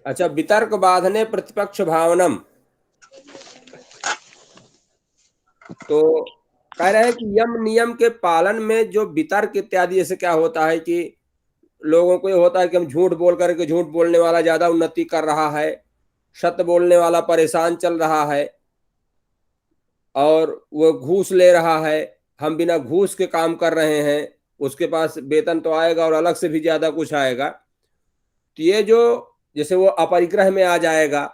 अच्छा, वितर्क बाधने प्रतिपक्ष भावनम। तो कह रहे हैं कि यम नियम के पालन में जो वितर्क इत्यादि, जैसे क्या होता है कि लोगों को ये होता है कि हम झूठ बोल करके, झूठ बोलने वाला ज्यादा उन्नति कर रहा है, सत्य बोलने वाला परेशान चल रहा है, और वो घूस ले रहा है, हम बिना घूस के काम कर रहे हैं, उसके पास वेतन तो आएगा और अलग से भी ज्यादा कुछ आएगा। तो ये जो, जैसे वो अपरिग्रह में आ जाएगा,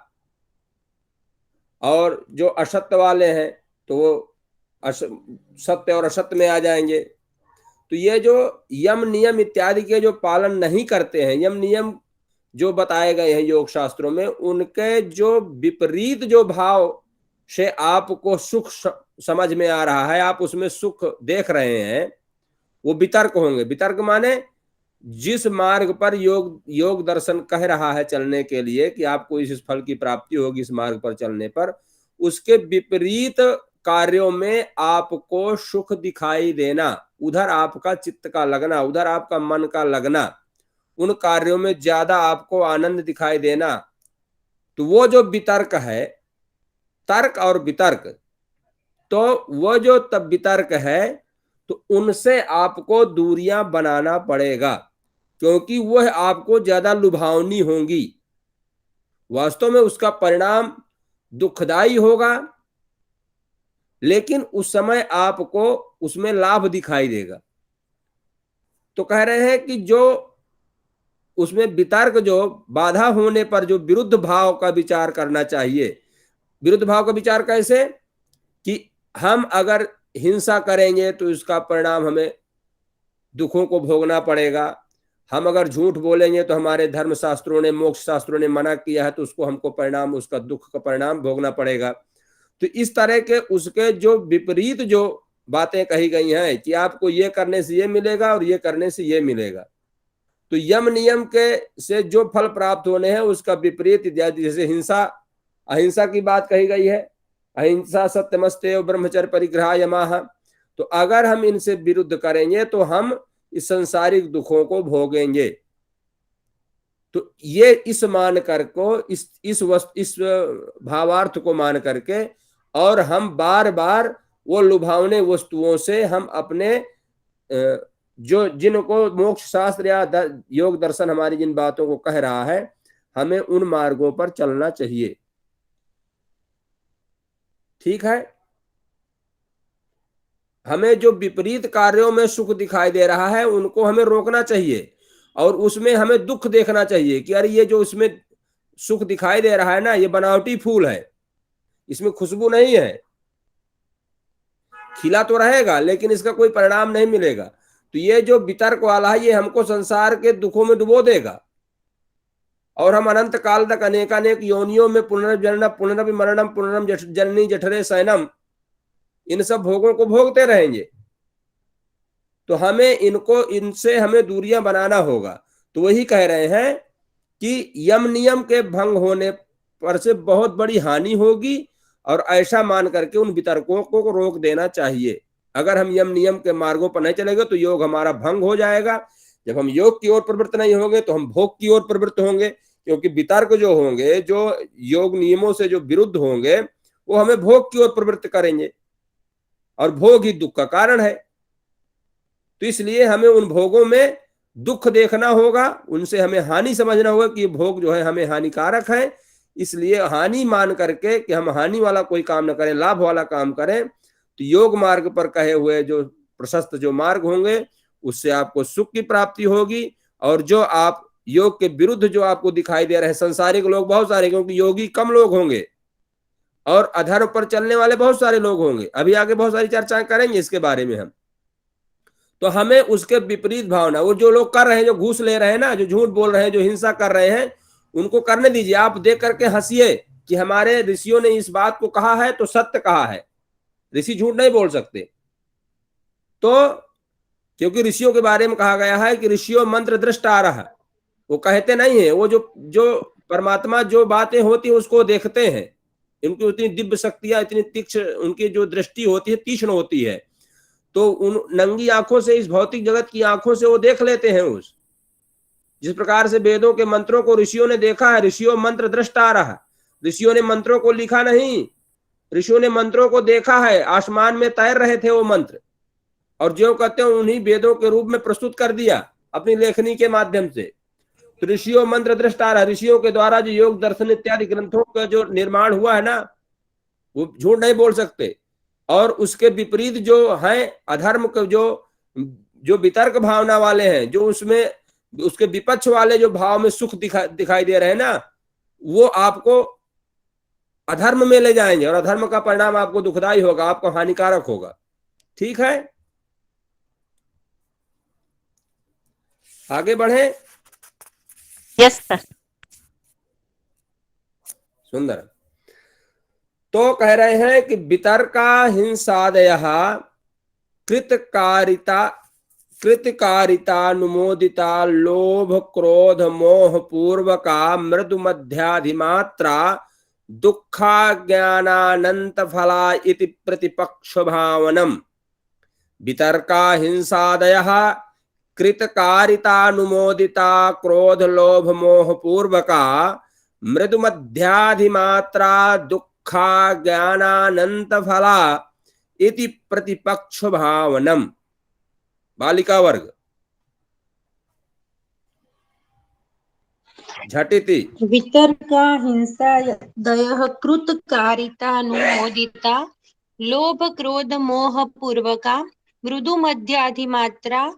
और जो असत्य वाले हैं तो वो सत्य और असत्य में आ जाएंगे। तो ये जो यम नियम इत्यादि के जो पालन नहीं करते हैं, यम नियम जो बताए गए हैं योग शास्त्रों में, उनके जो विपरीत जो भाव से आपको सुख समझ में आ रहा है, आप उसमें सुख देख रहे हैं, वो वितर्क होंगे। वितर्क माने जिस मार्ग पर योग योग दर्शन कह रहा है चलने के लिए कि आपको इस फल की प्राप्ति होगी इस मार्ग पर चलने पर, उसके विपरीत कार्यों में आपको सुख दिखाई देना, उधर आपका चित्त का लगना, उधर आपका मन का लगना, उन कार्यों में ज्यादा आपको आनंद दिखाई देना, तो वो जो वितर्क है, तर्क और वितर्क, तो वो जो तब वितर्क है, तो उनसे आपको दूरियां बनाना पड़ेगा, क्योंकि वह आपको ज्यादा लुभावनी होंगी। वास्तव में उसका परिणाम दुखदाई होगा, लेकिन उस समय आपको उसमें लाभ दिखाई देगा। तो कह रहे हैं कि जो उसमें वितर्क, जो बाधा होने पर जो विरुद्ध भाव का विचार करना चाहिए। विरुद्ध भाव का विचार कैसे? कि हम अगर हिंसा करेंगे तो इसका परिणाम हमें दुखों को भोगना पड़ेगा, हम अगर झूठ बोलेंगे तो हमारे धर्म शास्त्रों ने, मोक्ष शास्त्रों ने मना किया है, तो उसको हमको परिणाम, उसका दुख का परिणाम भोगना पड़ेगा। तो इस तरह के उसके जो विपरीत जो बातें कही गई हैं कि आपको ये करने से ये मिलेगा और ये करने से ये मिलेगा, तो यम नियम के से जो फल प्राप्त होने हैं उसका विपरीत इत्यादि, जैसे हिंसा, अहिंसा की बात कही गई है, अहिंसा सत्यमस्तेव ब्रह्मचर्य परिग्रह यमाह। तो अगर हम इनसे विरुद्ध करेंगे तो हम इस संसारिक दुखों को भोगेंगे। तो ये इस मान कर को, इस भावार्थ को मान करके, और हम बार बार वो लुभावने वस्तुओं से हम अपने जो, जिनको मोक्ष शास्त्र या योग दर्शन हमारी जिन बातों को कह रहा है, हमें उन मार्गों पर चलना चाहिए। ठीक है, हमें जो विपरीत कार्यों में सुख दिखाई दे रहा है उनको हमें रोकना चाहिए, और उसमें हमें दुख देखना चाहिए कि अरे ये जो इसमें सुख दिखाई दे रहा है ना, ये बनावटी फूल है, इसमें खुशबू नहीं है, खिला तो रहेगा लेकिन इसका कोई परिणाम नहीं मिलेगा। तो ये जो वितर्क वाला है, ये हमको संसार के दुखों में डुबो देगा, और हम अनंत काल तक अनेकानेक योनियों में पुनर्जन्म पुनर्विमरणम पुनर्म जननी जठरे शयनम, इन सब भोगों को भोगते रहेंगे। तो हमें इनको, इनसे हमें दूरियां बनाना होगा। तो वही कह रहे हैं कि यम नियम के भंग होने पर से बहुत बड़ी हानि होगी, और ऐसा मान करके उन वितर्कों को रोक देना चाहिए। अगर हम यम नियम के मार्गों पर नहीं चलेंगे तो योग हमारा भंग हो जाएगा। जब हम योग की ओर प्रवृत्त नहीं होंगे तो हम भोग की ओर प्रवृत्त होंगे, क्योंकि वितर्क जो होंगे, जो योग नियमों से जो विरुद्ध होंगे, वो हमें भोग की ओर प्रवृत्त करेंगे, और भोग ही दुख का कारण है। तो इसलिए हमें उन भोगों में दुख देखना होगा, उनसे हमें हानि समझना होगा कि ये भोग जो है हमें हानिकारक है। इसलिए हानि मान करके कि हम हानि वाला कोई काम न करें, लाभ वाला काम करें। तो योग मार्ग पर कहे हुए जो प्रशस्त जो मार्ग होंगे, उससे आपको सुख की प्राप्ति होगी। और जो आप योग के विरुद्ध जो आपको दिखाई दे रहे हैं संसारिक लोग बहुत सारे, क्योंकि योगी कम लोग होंगे और अधर्म पर चलने वाले बहुत सारे लोग होंगे, अभी आगे बहुत सारी चर्चाएं करेंगे इसके बारे में हम। तो हमें उसके विपरीत भावना, वो जो लोग कर रहे हैं, जो घूस ले रहे हैं ना, जो झूठ बोल रहे हैं, जो हिंसा कर रहे हैं, उनको करने दीजिए। आप देख करके हंसिए कि हमारे ऋषियों ने इस बात को कहा है तो सत्य कहा है, ऋषि झूठ नहीं बोल सकते। तो क्योंकि ऋषियों के बारे में कहा गया है कि ऋषियों मंत्र दृष्टा रहा, वो कहते नहीं है, वो जो जो परमात्मा जो बातें होती है उसको देखते हैं। इनकी उतनी दिव्य शक्तियां, इतनी तीक्ष्ण उनकी जो दृष्टि होती है, तीक्ष्ण होती है। तो उन नंगी आंखों से, इस भौतिक जगत की आंखों से वो देख लेते हैं उस, जिस प्रकार से वेदों के मंत्रों को ऋषियों ने देखा है, ऋषियों मंत्र दृष्टा रहा, ऋषियों ने मंत्रों को लिखा नहीं, ऋषियों ने मंत्रों को देखा है, आसमान में तैर रहे थे वो मंत्र, और जो कहते हैं उन्हीं वेदों के रूप में प्रस्तुत कर दिया अपनी लेखनी के माध्यम से। तो ऋषियों मंत्र दृष्टा रहा, ऋषियों के द्वारा जो योग दर्शन इत्यादि ग्रंथों का जो निर्माण हुआ है ना, वो झूठ नहीं बोल सकते। और उसके विपरीत जो है अधर्म के जो वितर्क भावना वाले हैं, जो उसमें उसके विपक्ष वाले जो भाव में सुख दिखाई दे रहे हैं ना, वो आपको अधर्म में ले जाएंगे, और अधर्म का परिणाम आपको दुखदाई होगा, आपको हानिकारक होगा। ठीक है, आगे बढ़े। Yes sir. सुंदर। तो कह रहे हैं कि वितर्का हिंसादयः कृतकारितानुमोदिता लोभ क्रोध मोह पूर्वका मृदु मध्याधिमात्रा दुखा ज्ञानानंत फला इति प्रतिपक्ष भावनम। वितर्का हिंसादयः कृतकारितानुमोदिता क्रोध लोभ मोह पूर्वका मृदु मध्याधिमात्रा दुखा ज्ञानानंत फला इति प्रतिपक्ष भावनम। बालिका वर्ग झटिति। वितर्का हिंसादयः कृतकारितानुमोदिता लोभ क्रोध मोह पूर्वका मृदु मध्याधिमात्रा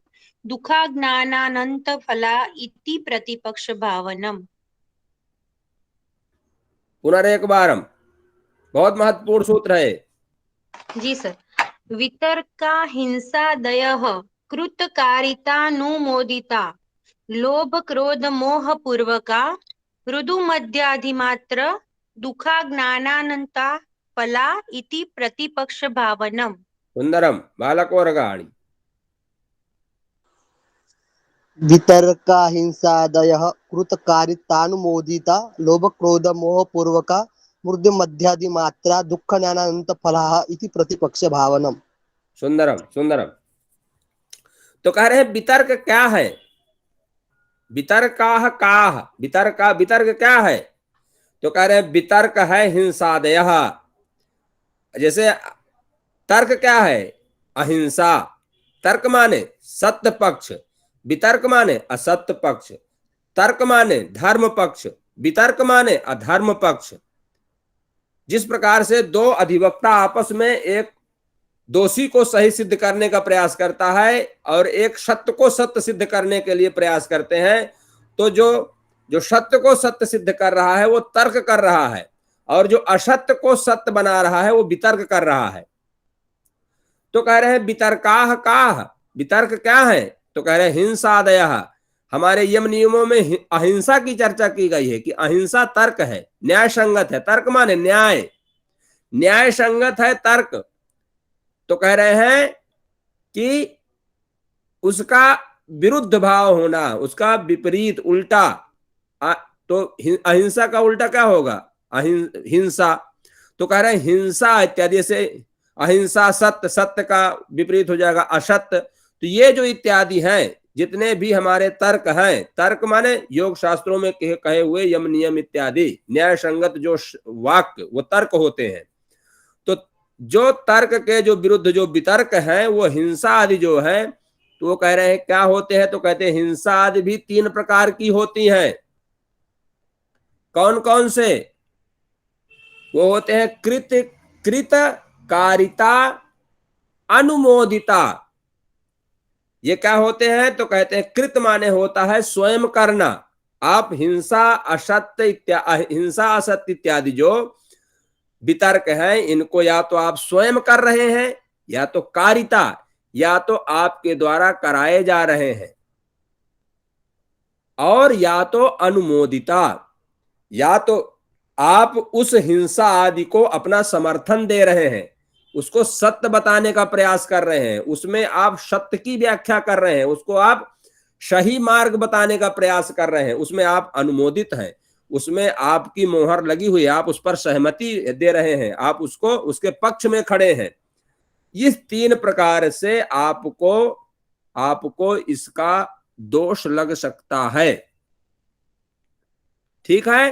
दुखा ज्ञानानंत फला इति प्रतिपक्ष भावनम। पुनरेक बारम, बहुत महत्वपूर्ण सूत्र है। जी सर। वितर्का हिंसादयः कृतकारितानुमोदिता लोभ क्रोध मोह पूर्वका मृदु मध्याधिमात्र दुखा ज्ञानानंता फला इति प्रतिपक्ष भावनम। सुंदरम। बालक वर्गाणि। वितर्का हिंसादयः कृतकारितानुमोदिता लोभ क्रोध मोह पूर्वका मृदु मध्यादिमात्रा दुःख ज्ञानानंत फलाः इति प्रतिपक्ष भावनम। सुंदरम सुंदरम। तो कह रहे हैं वितर्क क्या है? वितर्काह काह, वितर्क क्या है? तो कह रहे हैं वितर्क है हिंसादयः। जैसे तर्क क्या है? अहिंसा। तर्क माने सत्य पक्ष, वितर्क माने असत्य पक्ष, तर्क माने धर्म पक्ष, वितर्क माने अधर्म पक्ष। जिस प्रकार से दो अधिवक्ता आपस में एक दोषी को सही सिद्ध करने का प्रयास करता है और एक सत्य को सत्य सिद्ध करने के लिए प्रयास करते हैं, तो जो सत्य को सत्य सिद्ध कर रहा है वो तर्क कर रहा है, और जो असत्य को सत्य बना रहा है वो वितर्क कर रहा है। तो कह रहे हैं वितर्काह काह, वितर्क क्या है? तो कह रहे हैं हिंसादयः। हमारे यम नियमों में अहिंसा की चर्चा की गई है कि अहिंसा तर्क है, न्याय संगत है। तर्क माने न्याय, न्याय संगत है तर्क। तो कह रहे हैं कि उसका विरुद्ध भाव होना, उसका विपरीत उल्टा। तो अहिंसा का उल्टा क्या होगा? हिंसा। तो कह रहे हैं हिंसा इत्यादि से अहिंसा सत्य, सत्य का विपरीत हो जाएगा असत्य। तो ये जो इत्यादि हैं, जितने भी हमारे तर्क हैं, तर्क माने योग शास्त्रों में कहे हुए यम नियम इत्यादि न्याय संगत जो वाक्य वो तर्क होते हैं। तो जो तर्क के जो विरुद्ध जो वितर्क हैं वो हिंसा आदि जो है, तो वो कह रहे हैं क्या होते हैं? तो कहते हैं हिंसा आदि भी तीन प्रकार की होती हैं। कौन कौन से? वो होते हैं कृतकारिता अनुमोदिता। ये क्या होते हैं? तो कहते हैं कृत माने होता है स्वयं करना। आप हिंसा असत्य इत्यादि जो वितर्क हैं, इनको या तो आप स्वयं कर रहे हैं, या तो कारिता, या तो आपके द्वारा कराए जा रहे हैं, और या तो अनुमोदिता, या तो आप उस हिंसा आदि को अपना समर्थन दे रहे हैं, उसको सत्य बताने का प्रयास कर रहे हैं, उसमें आप सत्य की व्याख्या कर रहे हैं, उसको आप सही मार्ग बताने का प्रयास कर रहे हैं, उसमें आप अनुमोदित हैं, उसमें आपकी मोहर लगी हुई है, आप उस पर सहमति दे रहे हैं, आप उसको उसके पक्ष में खड़े हैं। इस तीन प्रकार से आपको इसका दोष लग सकता है। ठीक है।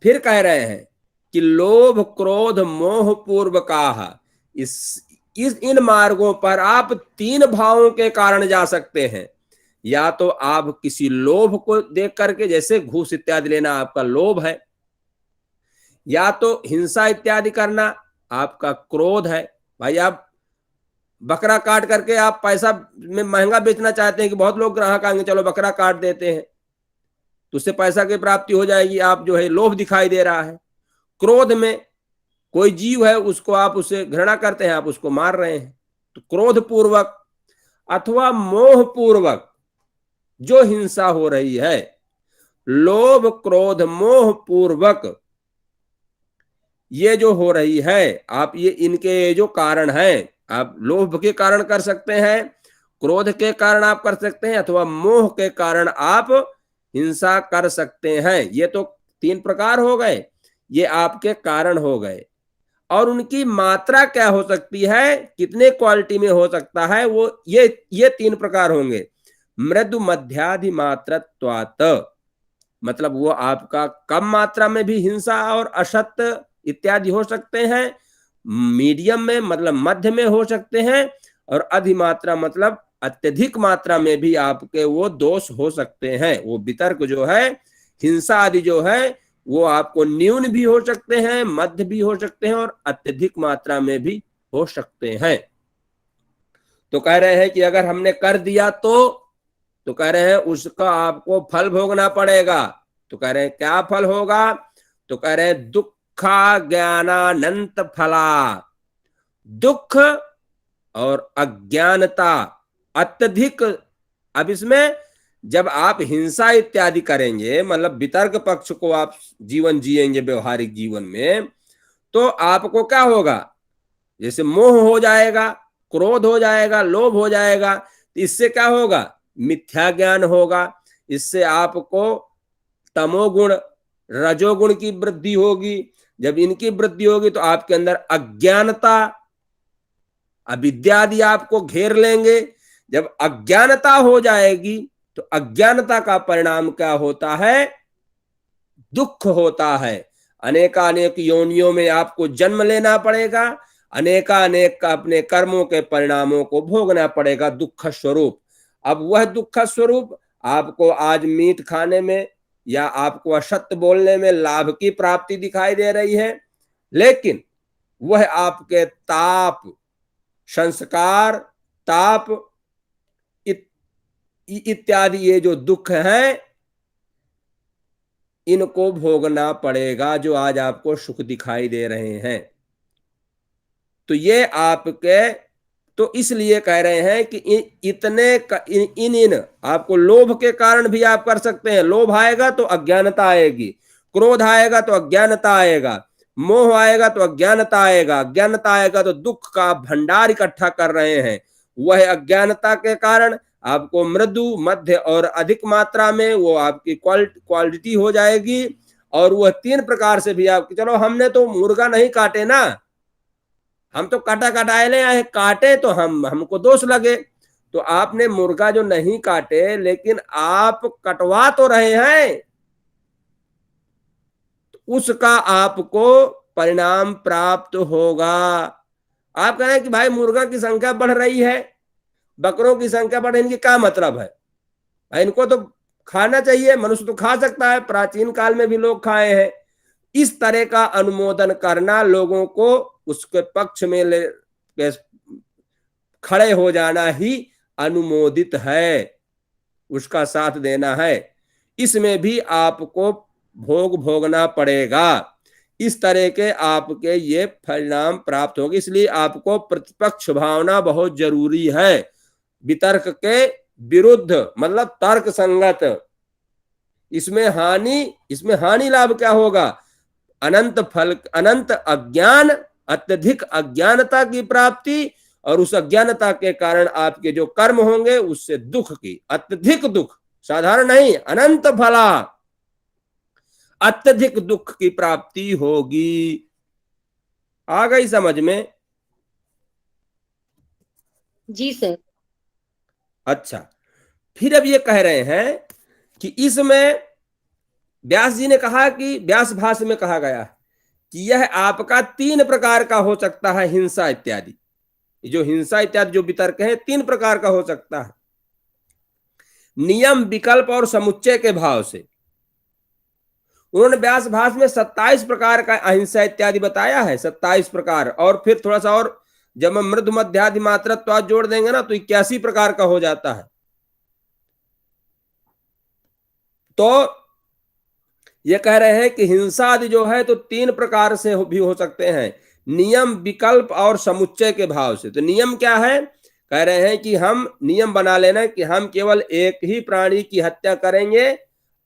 फिर कह रहे हैं कि लोभ क्रोध मोह पूर्वकाः, इस इन मार्गों पर आप 3 भावों के कारण जा सकते हैं। या तो आप किसी लोभ को देख करके, जैसे घूस इत्यादि लेना आपका लोभ है, या तो हिंसा इत्यादि करना आपका क्रोध है। भाई आप बकरा काट करके आप पैसा में महंगा बेचना चाहते हैं कि बहुत लोग ग्राहक आएंगे, चलो बकरा काट देते हैं तो उससे पैसा की प्राप्ति हो जाएगी, आप जो है लोभ दिखाई दे रहा है। क्रोध में कोई जीव है उसको आप उससे घृणा करते हैं, आप उसको मार रहे हैं, तो क्रोध पूर्वक। अथवा मोह पूर्वक जो हिंसा हो रही है, लोभ क्रोध मोह पूर्वक ये जो हो रही है, आप ये इनके जो कारण हैं, आप लोभ के कारण कर सकते हैं, क्रोध के कारण आप कर सकते हैं, अथवा मोह के कारण आप हिंसा कर सकते हैं। ये तो 3 प्रकार हो गए, ये आपके कारण हो गए। और उनकी मात्रा क्या हो सकती है, कितने क्वालिटी में हो सकता है, वो ये 3 प्रकार होंगे। मृदु मध्याधि मात्रत्वात्, मतलब वो आपका कम मात्रा में भी हिंसा और असत्य इत्यादि हो सकते हैं, मीडियम में मतलब मध्य में हो सकते हैं, और अधिमात्रा मतलब अत्यधिक मात्रा में भी आपके वो दोष हो सकते हैं। वो वितर्क जो है, हिंसा आदि जो है, वो आपको न्यून भी हो सकते हैं, मध्य भी हो सकते हैं, और अत्यधिक मात्रा में भी हो सकते हैं। तो कह रहे हैं कि अगर हमने कर दिया तो कह रहे हैं उसका आपको फल भोगना पड़ेगा। तो कह रहे हैं क्या फल होगा, तो कह रहे हैं दुखा ज्ञानानंत फला, दुख और अज्ञानता अत्यधिक। अब इसमें जब आप हिंसा इत्यादि करेंगे, मतलब वितर्क पक्ष को आप जीवन जिएंगे व्यवहारिक जीवन में, तो आपको क्या होगा, जैसे मोह हो जाएगा, क्रोध हो जाएगा, लोभ हो जाएगा, तो इससे क्या होगा, मिथ्या ज्ञान होगा। इससे आपको तमोगुण रजोगुण की वृद्धि होगी। जब इनकी वृद्धि होगी तो आपके अंदर अज्ञानता अविद्या आदि आपको घेर लेंगे। जब अज्ञानता हो जाएगी तो अज्ञानता का परिणाम क्या होता है, दुख होता है। अनेकानेक योनियों में आपको जन्म लेना पड़ेगा, अनेकानेक का अपने कर्मों के परिणामों को भोगना पड़ेगा, दुख स्वरूप। अब वह दुख स्वरूप आपको आज मीट खाने में या आपको असत्य बोलने में लाभ की प्राप्ति दिखाई दे रही है, लेकिन वह आपके ताप संस्कार ताप इत्यादि ये जो दुख हैं, इनको भोगना पड़ेगा, जो आज आपको सुख दिखाई दे रहे हैं। तो ये आपके, तो इसलिए कह रहे हैं कि इन आपको लोभ के कारण भी आप कर सकते हैं। लोभ आएगा तो अज्ञानता आएगी, क्रोध आएगा तो अज्ञानता आएगा, मोह आएगा तो अज्ञानता आएगा, अज्ञानता आएगा तो दुख का भंडार इकट्ठा कर रहे हैं। वह अज्ञानता के कारण आपको मृदु मध्य और अधिक मात्रा में वो आपकी क्वालिटी हो जाएगी। और वह 3 प्रकार से भी आप, चलो हमने तो मुर्गा नहीं काटे ना, हम तो काटा काटाए ले आए, काटे तो हमको दोष लगे। तो आपने मुर्गा जो नहीं काटे लेकिन आप कटवा तो रहे हैं, तो उसका आपको परिणाम प्राप्त होगा। आप कह रहे हैं कि भाई मुर्गा की संख्या बढ़ रही है, बकरों की संख्या बढ़, इनकी क्या मतलब है, भाई इनको तो खाना चाहिए, मनुष्य तो खा सकता है, प्राचीन काल में भी लोग खाए हैं। इस तरह का अनुमोदन करना, लोगों को उसके पक्ष में खड़े हो जाना ही अनुमोदित है, उसका साथ देना है। इसमें भी आपको भोगना पड़ेगा। इस तरह के आपके ये परिणाम प्राप्त होंगे। इसलिए आपको प्रतिपक्ष भावना बहुत जरूरी है, वितर्क के विरुद्ध, मतलब तर्क संगत। इसमें हानि लाभ क्या होगा, अनंत फल, अनंत अज्ञान, अत्यधिक अज्ञानता की प्राप्ति, और उस अज्ञानता के कारण आपके जो कर्म होंगे उससे दुख की, अत्यधिक दुख, साधारण नहीं, अनंत फला, अत्यधिक दुख की प्राप्ति होगी। आ गई समझ में? जी सर। अच्छा, फिर अब ये कह रहे हैं कि इसमें व्यास जी ने कहा कि व्यास भाष्य में कहा गया कि यह आपका 3 प्रकार का हो सकता है, हिंसा इत्यादि। जो हिंसा इत्यादि जो वितर्क है 3 प्रकार का हो सकता है, नियम, विकल्प और समुच्चय के भाव से। उन्होंने व्यास भाष्य में 27 प्रकार का अहिंसा इत्यादि बताया है, 27 प्रकार, और फिर थोड़ा सा और जब हम मृदु मध्यादि मात्रत्व जोड़ देंगे ना तो 81 प्रकार का हो जाता है। तो ये कह रहे हैं कि हिंसा आदि जो है तो 3 प्रकार से भी हो सकते हैं, नियम, विकल्प और समुच्चय के भाव से। तो नियम क्या है, कह रहे हैं कि हम नियम बना लेना कि हम केवल एक ही प्राणी की हत्या करेंगे,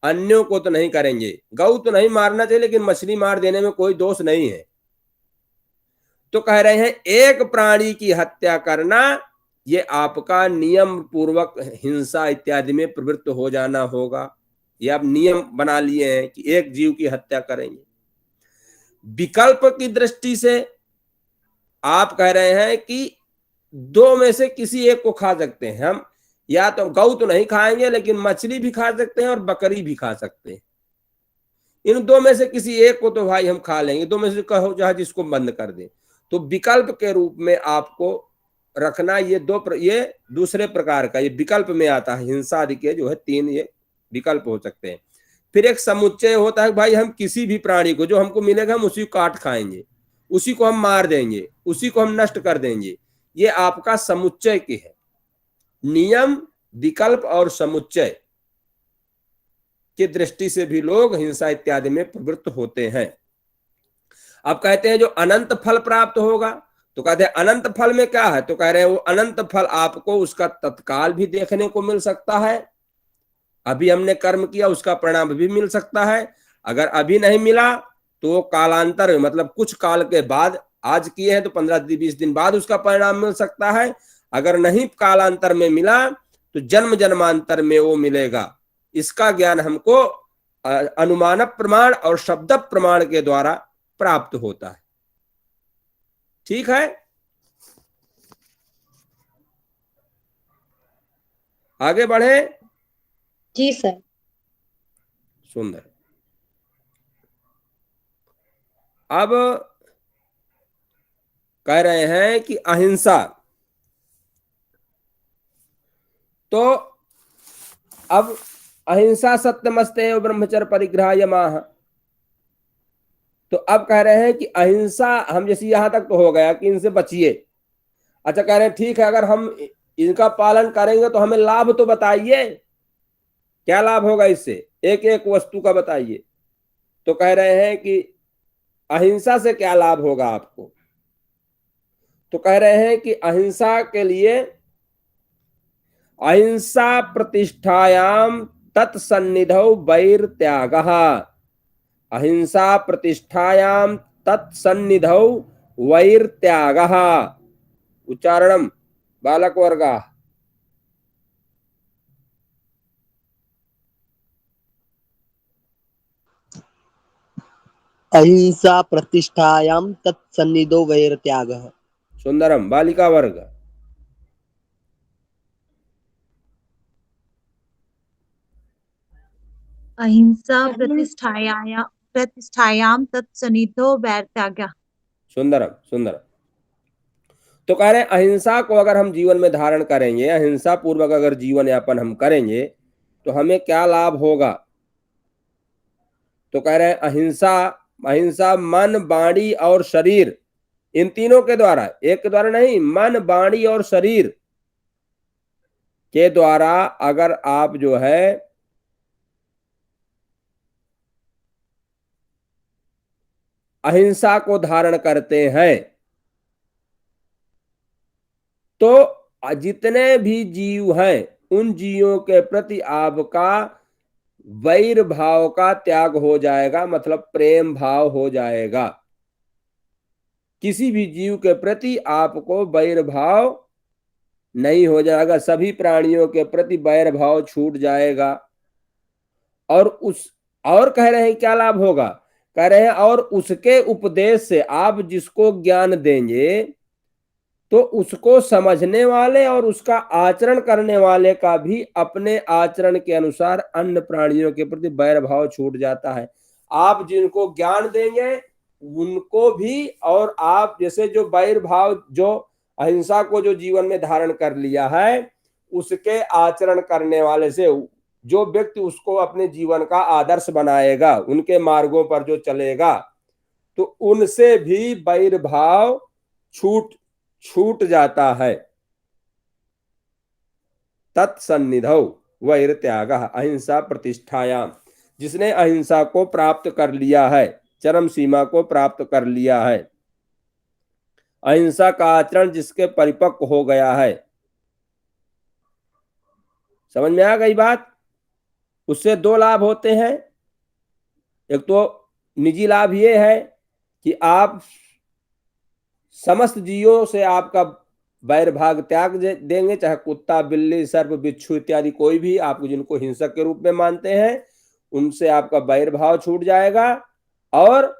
अन्यों को तो नहीं करेंगे। गौ तो नहीं मारना चाहिए, लेकिन मछली मार देने में कोई दोष नहीं है। तो कह रहे हैं एक प्राणी की हत्या करना ये आपका नियम पूर्वक हिंसा इत्यादि में प्रवृत्त हो जाना होगा। ये आप नियम बना लिए हैं कि एक जीव की हत्या करेंगे। विकल्प की दृष्टि से आप कह रहे हैं कि 2 में से किसी एक को खा सकते हैं हम, या तो गौ तो नहीं खाएंगे, लेकिन मछली भी खा सकते हैं और बकरी भी खा सकते हैं। इन 2 में से किसी एक को तो भाई हम खा लेंगे, 2 में से कहो चाहे जिसको बंद कर दें। तो विकल्प के रूप में आपको रखना ये ये दूसरे प्रकार का, ये विकल्प में आता है। हिंसा आदि के जो है 3 ये विकल्प हो सकते हैं। फिर एक समुच्चय होता है, भाई हम किसी भी प्राणी को जो हमको मिलेगा हम उसी को काट खाएंगे, उसी को हम मार देंगे, उसी को हम नष्ट कर देंगे। ये आपका समुच्चय की है। नियम, विकल्प और समुच्चय की दृष्टि से भी लोग हिंसा इत्यादि में प्रवृत्त होते हैं। अब कहते हैं जो अनंत फल प्राप्त होगा, तो कहते हैं अनंत फल में क्या है, तो कह रहे हैं वो अनंत फल आपको उसका तत्काल भी देखने को मिल सकता है। अभी हमने कर्म किया उसका परिणाम भी मिल सकता है। अगर अभी नहीं मिला तो कालांतर में, मतलब कुछ काल के बाद, आज किए हैं तो 15-20 दिन बाद उसका परिणाम मिल सकता है। अगर नहीं कालांतर में मिला तो जन्म जन्मांतर में वो मिलेगा। इसका ज्ञान हमको अनुमान प्रमाण और शब्द प्रमाण के द्वारा प्राप्त होता है। ठीक है, आगे बढ़े। जी सर। सुंदर। अब कह रहे हैं कि अहिंसा, तो अब अहिंसा सत्यमस्तेव ब्रह्मचर्य परिग्रह यमाह। तो अब कह रहे हैं कि अहिंसा, हम जैसे यहां तक तो हो गया कि इनसे बचिए। अच्छा, कह रहे हैं ठीक है, अगर हम इनका पालन करेंगे तो हमें लाभ तो बताइए, क्या लाभ होगा इससे, एक एक वस्तु का बताइए। तो कह रहे हैं कि अहिंसा से क्या लाभ होगा आपको। तो कह रहे हैं कि अहिंसा के लिए अहिंसा प्रतिष्ठायाम तत्सन्निधौ वैरत्यागः, अहिंसा प्रतिष्ठायाम तत्सन्निधौ वैरत्यागः। उच्चारणम बालक वर्गा। अहिंसा प्रतिष्ठायां तत्सन्निधौ वैरत्यागः। सुंदरम बालिका वर्ग। अहिंसा प्रतिष्ठायां तत्सन्निधौ वैराग्यः। सुंदरम सुंदरम। तो कह रहे हैं अहिंसा को अगर हम जीवन में धारण करेंगे, अहिंसा पूर्वक अगर जीवन यापन हम करेंगे तो हमें क्या लाभ होगा। तो कह रहे हैं अहिंसा, अहिंसा मन, वाणी और शरीर, इन तीनों के द्वारा, एक के द्वारा नहीं, मन, वाणी और शरीर के द्वारा अगर आप जो है अहिंसा को धारण करते हैं तो जितने भी जीव हैं उन जीवों के प्रति आपका वैर भाव का त्याग हो जाएगा, मतलब प्रेम भाव हो जाएगा। किसी भी जीव के प्रति आपको वैर भाव नहीं हो जाएगा, सभी प्राणियों के प्रति वैर भाव छूट जाएगा। और कह रहे हैं क्या लाभ होगा, कह रहे हैं और उसके उपदेश से आप जिसको ज्ञान देंगे तो उसको समझने वाले और उसका आचरण करने वाले का भी अपने आचरण के अनुसार अन्य प्राणियों के प्रति वैर भाव छूट जाता है। आप जिनको ज्ञान देंगे उनको भी, और आप जैसे जो वैर भाव, जो अहिंसा को जो जीवन में धारण कर लिया है, उसके आचरण करने वाले से जो व्यक्ति उसको अपने जीवन का आदर्श बनाएगा, उनके मार्गों पर जो चलेगा, तो उनसे भी वैर भाव छूट जाता है। तत्सन्निधौ वैर त्याग अहिंसा प्रतिष्ठायाम, जिसने अहिंसा को प्राप्त कर लिया है, चरम सीमा को प्राप्त कर लिया है, अहिंसा का आचरण जिसके परिपक्व हो गया है, समझ में आ गई बात? उससे दो लाभ होते हैं। एक तो निजी लाभ ये है कि आप समस्त जीवों से आपका वैर भाग त्याग देंगे, चाहे कुत्ता, बिल्ली, सर्प, बिच्छू इत्यादि कोई भी आपको जिनको हिंसक के रूप में मानते हैं, उनसे आपका वैर भाव छूट जाएगा। और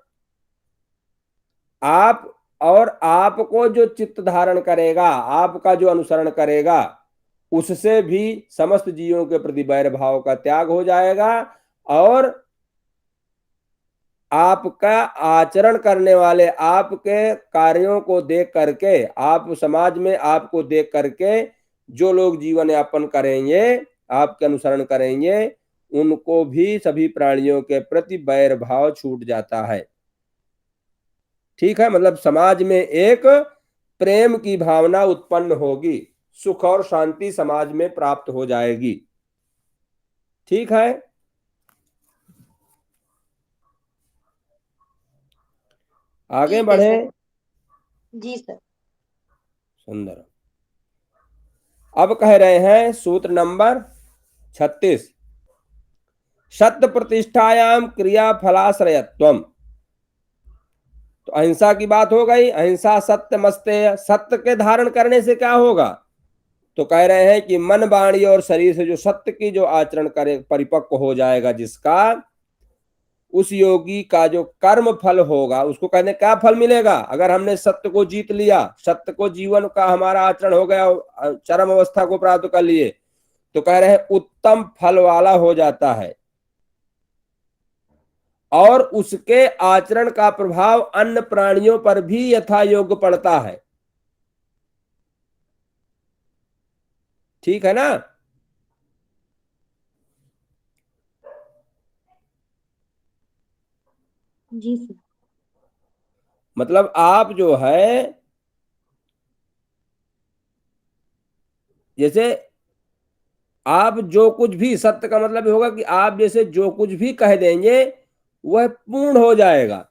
आपको जो चित्त धारण करेगा, आपका जो अनुसरण करेगा, उससे भी समस्त जीवों के प्रति वैर भाव का त्याग हो जाएगा। और आपका आचरण करने वाले, आपके कार्यों को देख करके, आप समाज में आपको देख करके जो लोग जीवन यापन करेंगे, आपके अनुसरण करेंगे, उनको भी सभी प्राणियों के प्रति वैर भाव छूट जाता है। ठीक है, मतलब समाज में एक प्रेम की भावना उत्पन्न होगी, सुख और शांति समाज में प्राप्त हो जाएगी। ठीक है, आगे ठीक है बढ़े। सर। जी सर। सुंदर। अब कह रहे हैं सूत्र नंबर 36, सत्य प्रतिष्ठायाम क्रिया फलाश्रयत्वम। तो अहिंसा की बात हो गई। अहिंसा सत्य मस्ते, सत्य के धारण करने से क्या होगा? तो कह रहे हैं कि मन, वाणी और शरीर से जो सत्य की जो आचरण करे, परिपक्व हो जाएगा जिसका, उस योगी का जो कर्म फल होगा, उसको कहने क्या फल मिलेगा? अगर हमने सत्य को जीत लिया, सत्य को जीवन का हमारा आचरण हो गया, चरम अवस्था को प्राप्त कर लिए, तो कह रहे हैं उत्तम फल वाला हो जाता है। और उसके आचरण का प्रभाव अन्य प्राणियों पर भी यथा योग्य पड़ता है। ठीक है ना? जी सर। मतलब आप जो है, जैसे आप जो कुछ भी, सत्य का मतलब होगा कि आप जैसे जो कुछ भी कह देंगे वह पूर्ण हो जाएगा।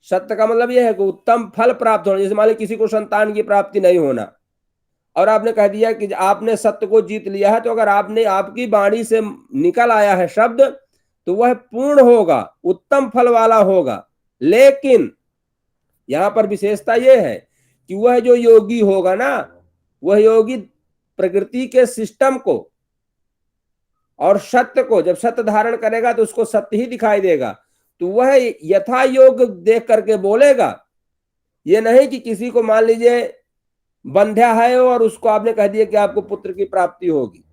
सत्य का मतलब यह है कि उत्तम फल प्राप्त होना। जैसे मान लीजिए किसी को संतान की प्राप्ति नहीं होना, और आपने कह दिया कि आपने सत्य को जीत लिया है, तो अगर आपने, आपकी वाणी से निकल आया है शब्द, तो वह पूर्ण होगा, उत्तम फल वाला होगा। लेकिन यहां पर विशेषता यह है कि वह जो योगी होगा ना, वह योगी प्रकृति के सिस्टम को और सत्य को, जब सत्य धारण करेगा तो उसको सत्य ही दिखाई देगा, तो वह यथा योग देख करके बोलेगा। ये नहीं कि किसी को मान लीजिए बंध्या है और उसको आपने कह दिया कि आपको पुत्र की प्राप्ति होगी,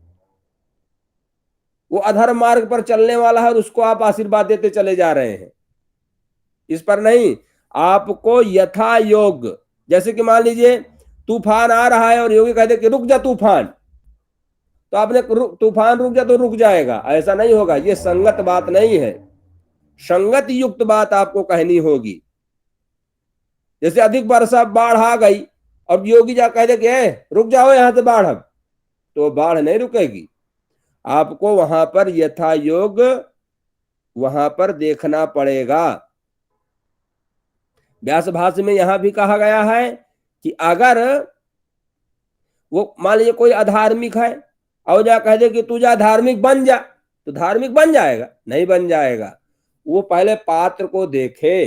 वो अधर्म मार्ग पर चलने वाला है और उसको आप आशीर्वाद देते चले जा रहे हैं। इस पर नहीं, आपको यथा योग, जैसे कि मान लीजिए तूफान आ रहा है और योगी कहते कि रुक जा तूफान, तो आपने तूफान रुक जा तो रुक जाएगा, ऐसा नहीं होगा। ये संगत बात नहीं है, संगत युक्त बात आपको कहनी होगी। जैसे अधिक वर्षा, बाढ़ आ गई, अब योगी जा कह दे कि रुक जाओ यहां से बाढ़, अब तो बाढ़ नहीं रुकेगी। आपको वहां पर यथा योग, वहां पर देखना पड़ेगा। व्यास भाष्य में यहां भी कहा गया है कि अगर वो मान लीजिए कोई अधार्मिक है और जा कह दे कि तू जा धार्मिक बन जा, तो धार्मिक बन जाएगा? नहीं बन जाएगा। वो पहले पात्र को देखे,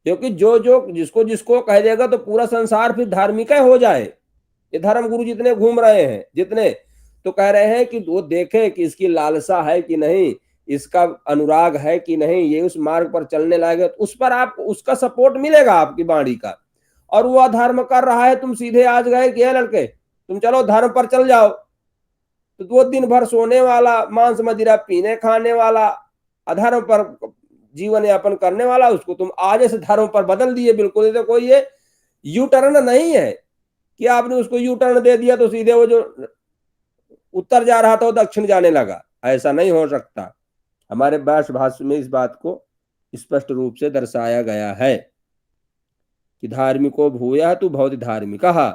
क्योंकि जो जो जिसको जिसको कह देगा तो पूरा संसार फिर धार्मिक हो जाए। ये धर्म गुरु जितने घूम रहे हैं, जितने, तो कह रहे हैं कि वो देखे कि इसकी लालसा है कि नहीं, इसका अनुराग है कि नहीं, ये उस मार्ग पर चलने लायक है, तो उस पर आप, उसका सपोर्ट मिलेगा आपकी वाणी का। और वो अधर्म कर रहा है, तुम सीधे आज गए कि "ए लड़के, तुम चलो धर्म पर चल जाओ", तो वो दिन भर सोने वाला, मांस मदिरा पीने खाने वाला, अधर्म पर जीवन यापन करने वाला, उसको तुम आज से धर्म पर बदल दिए बिल्कुल। तो कोई ये यू टर्न नहीं है कि आपने उसको यू टर्न दे दिया तो सीधे वो जो उत्तर जा रहा था वो दक्षिण जाने लगा। ऐसा नहीं हो सकता। हमारे व्यास भाष्य में इस बात को स्पष्ट रूप से दर्शाया गया है कि धार्मिको भूयः तु भवति धार्मिकः।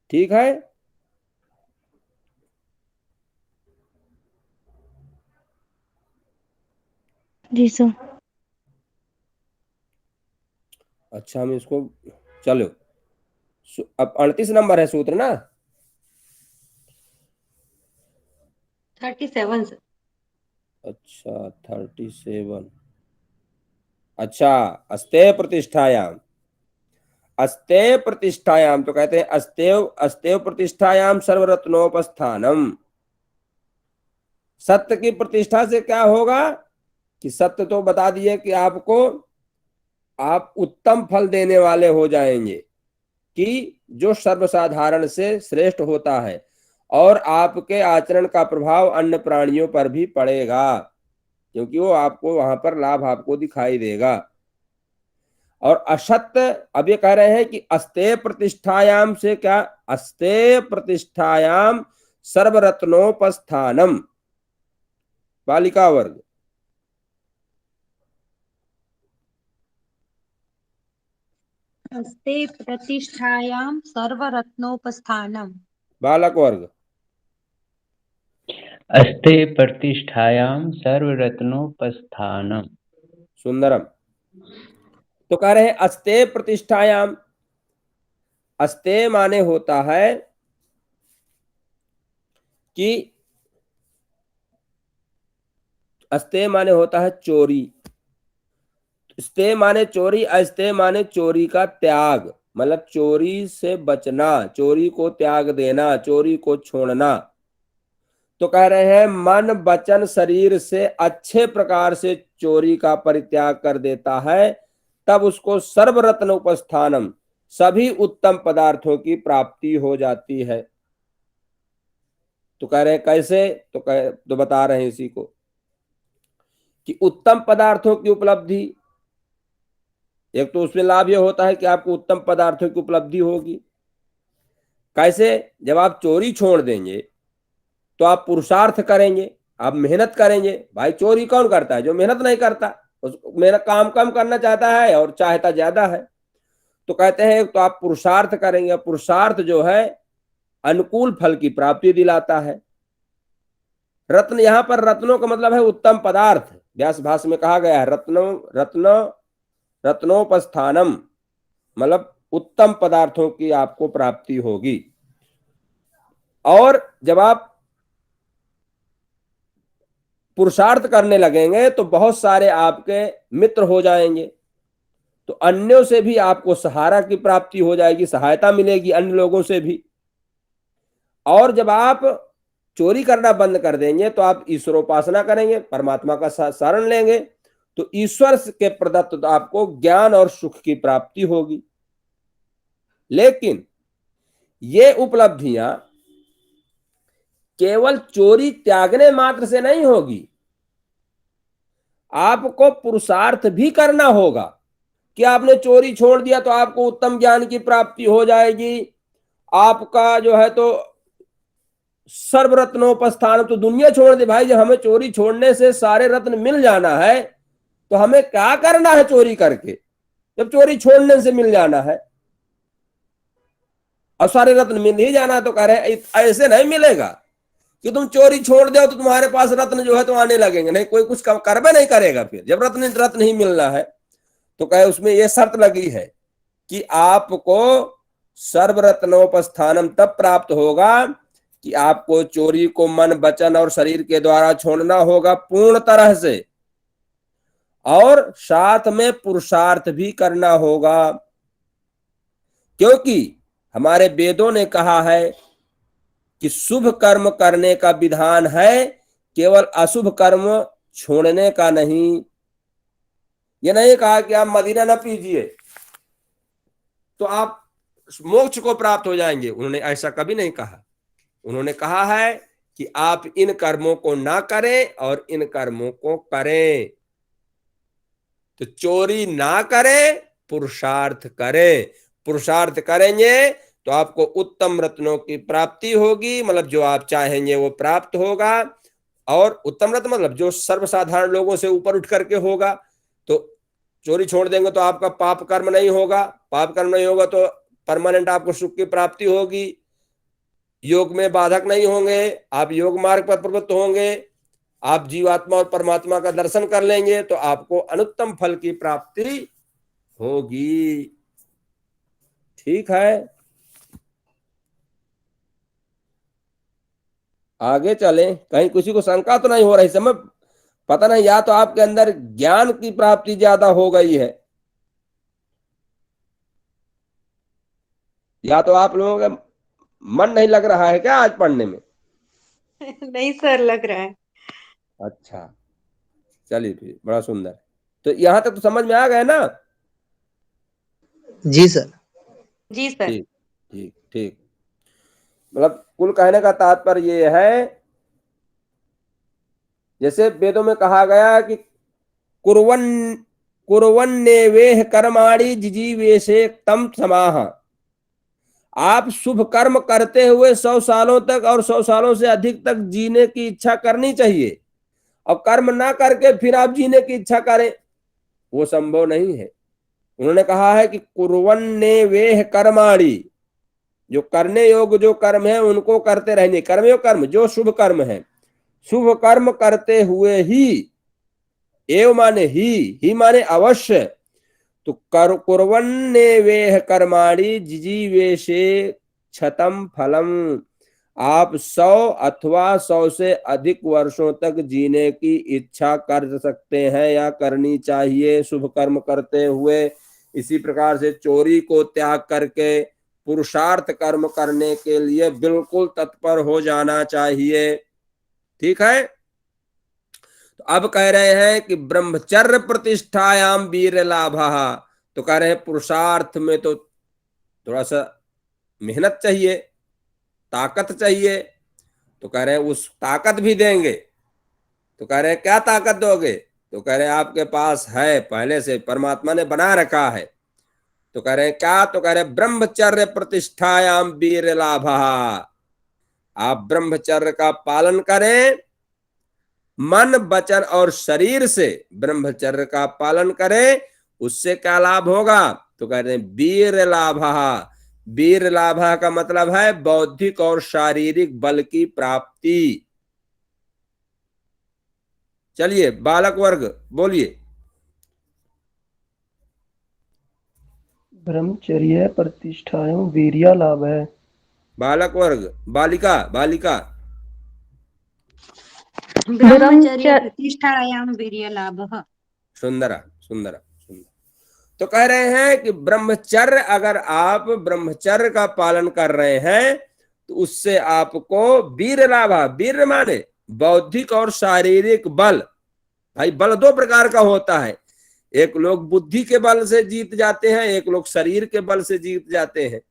ठीक है। जी सर। अच्छा, हम इसको चलो, अब 38 नंबर है सूत्र ना। 37 सर। अच्छा 37। अच्छा, अस्ते प्रतिष्ठायाम, अस्ते प्रतिष्ठायाम तो कहते हैं अस्तेव, अस्तेव प्रतिष्ठायाम सर्वरत्नोपस्थानम। सत्य की प्रतिष्ठा से क्या होगा कि सत्य तो बता दिए कि आपको, आप उत्तम फल देने वाले हो जाएंगे कि जो सर्वसाधारण से श्रेष्ठ होता है, और आपके आचरण का प्रभाव अन्य प्राणियों पर भी पड़ेगा, क्योंकि वो आपको वहां पर लाभ आपको दिखाई देगा। और असत्य, अब ये कह रहे हैं कि अस्ते प्रतिष्ठायाम से क्या, अस्ते प्रतिष्ठायाम सर्वरत्नोपस्थानम, बालिका वर्ग। अस्ते प्रतिष्ठायां सर्वरत्नोपस्थानम। बालक वर्ग। अस्ते प्रतिष्ठायां सर्वरत्नोपस्थानम। सुंदरम। तो कह रहे हैं अस्ते प्रतिष्ठायाम, अस्ते माने होता है कि, अस्ते माने होता है चोरी, स्ते माने चोरी, अस्ते माने चोरी का त्याग, मतलब चोरी से बचना, चोरी को त्याग देना, चोरी को छोड़ना। तो कह रहे हैं मन वचन शरीर से अच्छे प्रकार से चोरी का परित्याग कर देता है, तब उसको सर्वरत्न उपस्थानम, सभी उत्तम पदार्थों की प्राप्ति हो जाती है। तो कह रहे हैं कैसे, तो बता रहे हैं इसी को कि उत्तम पदार्थों की उपलब्धि, एक तो उसमें लाभ यह होता है कि आपको उत्तम पदार्थों की उपलब्धि होगी। कैसे, जब आप चोरी छोड़ देंगे तो आप पुरुषार्थ करेंगे, आप मेहनत करेंगे। भाई चोरी कौन करता है, जो मेहनत नहीं करता, उसको मेहनत काम कम करना चाहता है और चाहता ज्यादा है। तो कहते हैं तो आप पुरुषार्थ करेंगे, पुरुषार्थ जो है अनुकूल फल की प्राप्ति दिलाता है। रत्न, यहां पर रत्नों का मतलब है उत्तम पदार्थ। व्यास भाष्य में कहा गया है रत्नोपस्थानम, मतलब उत्तम पदार्थों की आपको प्राप्ति होगी। और जब आप पुरुषार्थ करने लगेंगे तो बहुत सारे आपके मित्र हो जाएंगे, तो अन्यों से भी आपको सहारा की प्राप्ति हो जाएगी, सहायता मिलेगी अन्य लोगों से भी। और जब आप चोरी करना बंद कर देंगे तो आप ईश्वरोपासना करेंगे, परमात्मा का शरण लेंगे, तो ईश्वर के प्रदत्त आपको ज्ञान और सुख की प्राप्ति होगी। लेकिन ये उपलब्धियां केवल चोरी त्यागने मात्र से नहीं होगी, आपको पुरुषार्थ भी करना होगा कि आपने चोरी छोड़ दिया तो आपको उत्तम ज्ञान की प्राप्ति हो जाएगी, आपका जो है तो सर्वरत्नोपस्थान, तो दुनिया छोड़ दे भाई। जब हमें चोरी छोड़ने से सारे रत्न मिल जाना है तो हमें क्या करना है चोरी करके, जब चोरी छोड़ने से मिल जाना है और सारे रत्न मिल ही जाना। तो कह रहे ऐसे नहीं मिलेगा कि तुम चोरी छोड़ दो तो तुम्हारे पास रत्न जो है तो आने लगेंगे, नहीं, कोई कुछ करबे नहीं करेगा। फिर जब रत्न ही मिलना है तो कहे उसमें यह शर्त लगी है कि आपको सर्वरत्नोपस्थानम तब प्राप्त होगा कि आपको चोरी को मन वचन और शरीर के द्वारा छोड़ना होगा पूर्ण तरह से, और साथ में पुरुषार्थ भी करना होगा। क्योंकि हमारे वेदों ने कहा है कि शुभ कर्म करने का विधान है, केवल अशुभ कर्म छोड़ने का नहीं। ये नहीं कहा कि आप मदीना न पीजिए तो आप मोक्ष को प्राप्त हो जाएंगे, उन्होंने ऐसा कभी नहीं कहा। उन्होंने कहा है कि आप इन कर्मों को ना करें और इन कर्मों को करें। तो चोरी ना करें, पुरुषार्थ करें। पुरुषार्थ करेंगे तो आपको उत्तम रत्नों की प्राप्ति होगी, मतलब जो आप चाहेंगे वो प्राप्त होगा। और उत्तम रत्न मतलब जो सर्वसाधारण लोगों से ऊपर उठ करके होगा। तो चोरी छोड़ देंगे तो आपका पाप कर्म नहीं होगा, पाप कर्म नहीं होगा तो परमानेंट आपको सुख की प्राप्ति होगी, योग में बाधक नहीं होंगे, आप योग मार्ग पर प्रवृत्त होंगे, आप जीवात्मा और परमात्मा का दर्शन कर लेंगे तो आपको अनुत्तम फल की प्राप्ति होगी। ठीक है, आगे चलें। कहीं किसी को शंका तो नहीं हो रही समय? पता नहीं, या तो आपके अंदर ज्ञान की प्राप्ति ज्यादा हो गई है, या तो आप लोगों का मन नहीं लग रहा है क्या आज पढ़ने में? नहीं सर, लग रहा है। अच्छा, चलिए फिर बड़ा सुंदर। तो यहां तक तो समझ में आ गए ना? जी सर। जी सर। ठीक ठीक ठीक। मतलब कुल कहने का तात्पर्य ये है, जैसे वेदों में कहा गया कि कुर्वन् कुर्वन्नेवेह कर्माणि जिजीवेशे तम समाह। आप शुभ कर्म करते हुए 100 सालों तक और 100 सालों से अधिक तक जीने की इच्छा करनी चाहिए, और कर्म ना करके फिर आप जीने की इच्छा करें, वो संभव नहीं है। उन्होंने कहा है कि कुर्वन्नेवेह कर्माणि, जो करने योग्य जो कर्म है उनको करते रहने, कर्मयोग कर्म जो शुभ कर्म है, शुभ कर्म करते हुए ही, एव माने ही माने अवश्य, तो कुर्वन्नेवेह कर्माणि जिजीवेशे क्षतम फलम। आप 100 अथवा 100 से अधिक वर्षों तक जीने की इच्छा कर सकते हैं या करनी चाहिए शुभ कर्म करते हुए। इसी प्रकार से चोरी को त्याग करके पुरुषार्थ कर्म करने के लिए बिल्कुल तत्पर हो जाना चाहिए। ठीक है, तो अब कह रहे हैं कि ब्रह्मचर्य प्रतिष्ठायाम वीर लाभः। तो कह रहे हैं पुरुषार्थ में तो थोड़ा सा मेहनत चाहिए, ताकत चाहिए। तो कह रहे हैं उस ताकत भी देंगे। तो कह रहे हैं क्या ताकत दोगे? तो कह रहे हैं आपके पास है, पहले से परमात्मा ने बना रखा है। तो कह रहे हैं क्या? तो कह रहे हैं ब्रह्मचर्य प्रतिष्ठायाम वीर लाभः। आप ब्रह्मचर्य का पालन करें, मन वचन और शरीर से ब्रह्मचर्य का पालन करें, उससे क्या लाभ होगा? तो कह रहे हैं वीर लाभः। वीर लाभः का मतलब है बौद्धिक और शारीरिक बल की प्राप्ति। चलिए बालक वर्ग बोलिए। ब्रह्मचर्य प्रतिष्ठायां वीर्य लाभ है। बालक वर्ग, बालिका बालिका। ब्रह्मचर्य प्रतिष्ठायां वीर्य लाभः। सुंदरा सुंदरा सुंदर। तो कह रहे हैं कि ब्रह्मचर्य, अगर आप ब्रह्मचर्य का पालन कर रहे हैं तो उससे आपको वीर लाभ, वीर माने बौद्धिक और शारीरिक बल। भाई बल दो प्रकार का होता है, एक लोग बुद्धि के बल से जीत जाते हैं, एक लोग शरीर के बल से जीत जाते हैं।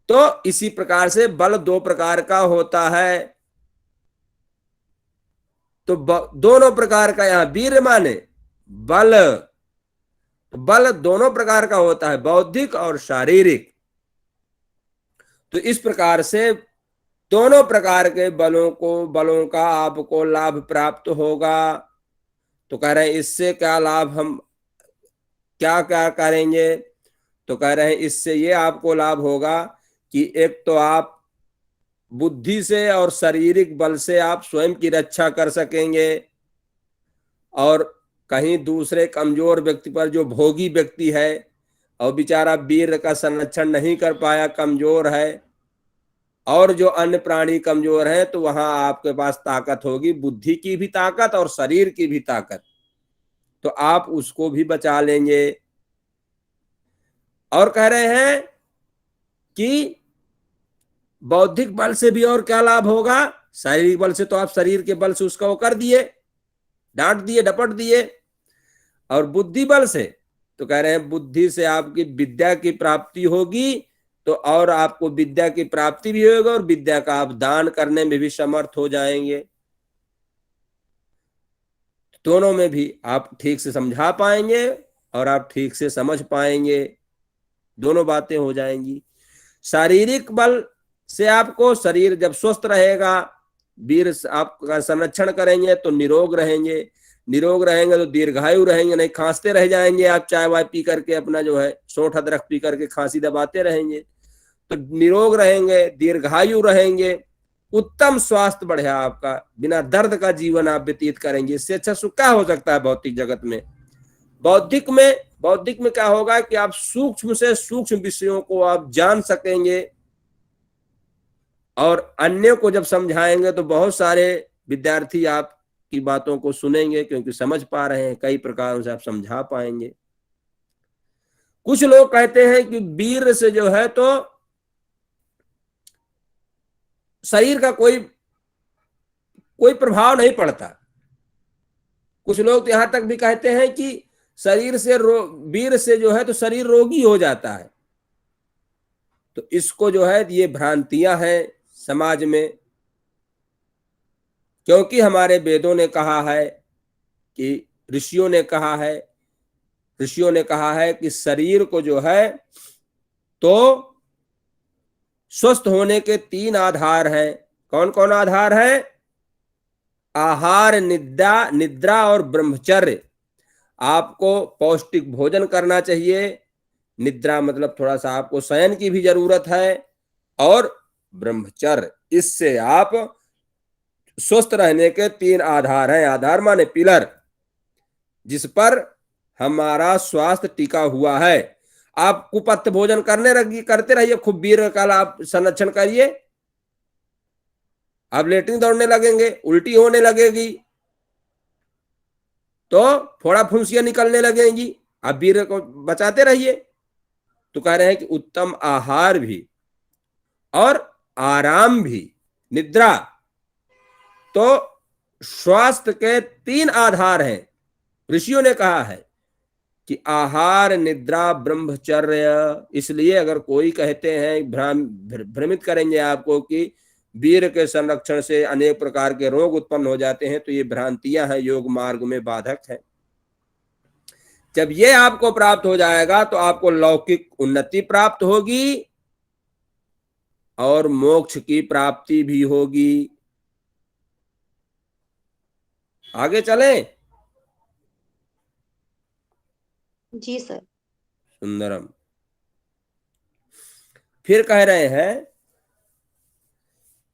तो इसी प्रकार से बल दो प्रकार का होता है। तो दोनों प्रकार का, यहां वीर माने बल, बल दोनों प्रकार का होता है, बौद्धिक और शारीरिक। तो इस प्रकार से दोनों प्रकार के बलों का आपको लाभ प्राप्त होगा। तो कह रहे हैं इससे क्या लाभ, हम क्या क्या करेंगे? तो कह रहे हैं इससे ये आपको लाभ होगा कि एक तो आप बुद्धि से और शारीरिक बल से आप स्वयं की रक्षा कर सकेंगे, और कहीं दूसरे कमजोर व्यक्ति पर, जो भोगी व्यक्ति है और बेचारा वीर का संरक्षण नहीं कर पाया, कमजोर है, और जो अन्य प्राणी कमजोर है, तो वहां आपके पास ताकत होगी, बुद्धि की भी ताकत और शरीर की भी ताकत, तो आप उसको भी बचा लेंगे। और कह रहे हैं कि बौद्धिक बल से भी और क्या लाभ होगा? शारीरिक बल से तो आप शरीर के बल से उसका वो कर दिए, डांट दिए, डपट दिए, और बुद्धि बल से, तो कह रहे हैं बुद्धि से आपकी विद्या की प्राप्ति होगी, तो और आपको विद्या की प्राप्ति भी होगी और विद्या का आप दान करने में भी समर्थ हो जाएंगे। दोनों में भी आप ठीक से समझा पाएंगे और आप ठीक से समझ पाएंगे, दोनों बातें हो जाएंगी। शारीरिक बल से आपको, शरीर जब स्वस्थ रहेगा, वीर आपका संरक्षण करेंगे तो निरोग रहेंगे, निरोग रहेंगे तो दीर्घायु रहेंगे, नहीं खांसते रह जाएंगे आप चाय वाय पी करके, अपना जो है सोंठ अदरक पी करके खांसी दबाते रहेंगे, तो निरोग रहेंगे, दीर्घायु रहेंगे, उत्तम स्वास्थ्य बढ़ेगा आपका, बिना दर्द का जीवन आप व्यतीत करेंगे। इससे अच्छा सुख क्या हो सकता है भौतिक जगत में। बौद्धिक में क्या होगा कि आप सूक्ष्म से सूक्ष्म विषयों को आप जान सकेंगे और अन्य को जब समझाएंगे तो बहुत सारे विद्यार्थी आपकी बातों को सुनेंगे, क्योंकि समझ पा रहे हैं, कई प्रकारों से आप समझा पाएंगे। कुछ लोग कहते हैं कि वीर से जो है तो शरीर का कोई प्रभाव नहीं पड़ता। कुछ लोग तो यहां तक भी कहते हैं कि शरीर से वीर से जो है तो शरीर रोगी हो जाता है। तो इसको जो है ये भ्रांतियां हैं समाज में, क्योंकि हमारे वेदों ने कहा है कि ऋषियों ने कहा है कि शरीर को जो है तो स्वस्थ होने के 3 आधार हैं। कौन कौन आधार है? आहार, निद्रा और ब्रह्मचर्य। आपको पौष्टिक भोजन करना चाहिए, निद्रा मतलब थोड़ा सा आपको शयन की भी जरूरत है, और ब्रह्मचर्य, इससे आप स्वस्थ रहने के 3 आधार हैं। आधार माने पिलर, जिस पर हमारा स्वास्थ्य टिका हुआ है। आप कुपथ्य भोजन करते रहिए, खूब वीर काल आप संरक्षण करिए, आप लेटरिन दौड़ने लगेंगे, उल्टी होने लगेगी, तो फोड़ा फुंसियां निकलने लगेंगी, आप वीर को बचाते रहिए। तो कह रहे हैं कि उत्तम आहार भी और आराम भी, निद्रा, तो स्वास्थ्य के 3 आधार हैं। ऋषियों ने कहा है कि आहार, निद्रा, ब्रह्मचर्य। इसलिए अगर कोई कहते हैं, भ्रमित करेंगे आपको कि वीर के संरक्षण से अनेक प्रकार के रोग उत्पन्न हो जाते हैं, तो ये भ्रांतियां हैं, योग मार्ग में बाधक है। जब ये आपको प्राप्त हो जाएगा तो आपको लौकिक उन्नति प्राप्त होगी और मोक्ष की प्राप्ति भी होगी। आगे चलें। जी सर। सुंदरम। फिर कह रहे हैं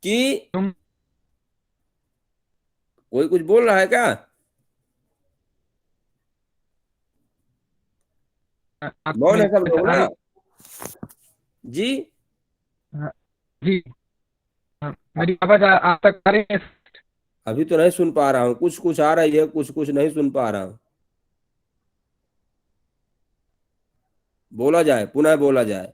कि कोई कुछ बोल रहा है क्या? मौन है सब लोग ना? जी जी, मेरी आवाज आप तक आ रही है? अभी तो नहीं सुन पा रहा हूँ, कुछ कुछ आ रही है, कुछ कुछ नहीं सुन पा रहा हूँ। बोला जाए, पुनः बोला जाए।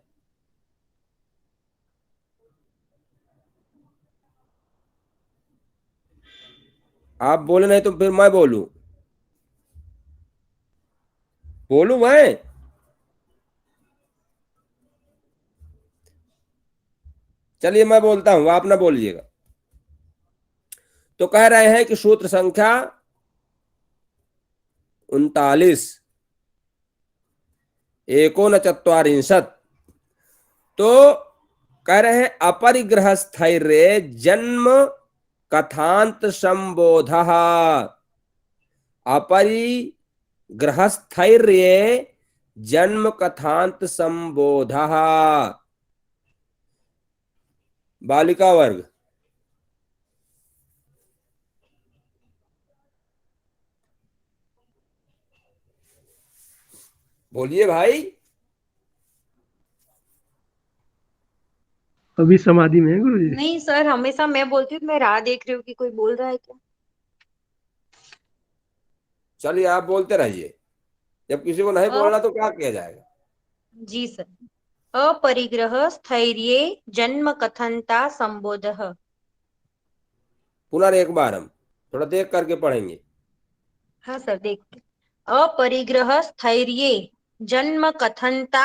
आप बोले नहीं तो फिर मैं बोलूं मैं? चलिए मैं बोलता हूं, आप ना बोलिएगा। तो कह रहे हैं कि सूत्र संख्या 39 एकोनचत्वारिंशत्। तो कह रहे हैं अपरिग्रह स्थैर्य जन्म कथांत संबोध। अपरिग्रह स्थैर्य जन्म कथांत संबोध। बालिका वर्ग, बोलिए भाई। अभी समाधि में है गुरुजी। नहीं सर, हमेशा मैं बोलती हूँ, मैं राह देख रही हूँ कि कोई बोल रहा है क्या। चलिए आप बोलते रहिए, जब किसी को नहीं बोलना तो क्या किया जाएगा। जी सर। अपरिग्रह स्थैर्ये जन्म कथनता संबोधः। पुनः एक बार हम थोड़ा देख करके पढ़ेंगे। हाँ सर, देखते। अपरिग्रह स्थैर्ये जन्म कथनता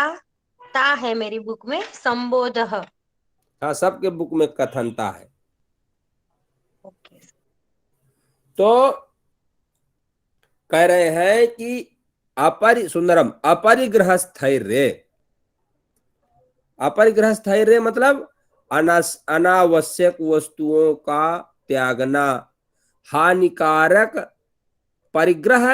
ता है मेरी बुक में संबोध। हाँ, सबके बुक में कथनता है। ओके। तो कह रहे हैं कि सुंदरम अपरिग्रह स्थैर्य। अपरिग्रह स्थैर्य मतलब अनावश्यक वस्तुओं का त्यागना। हानिकारक परिग्रह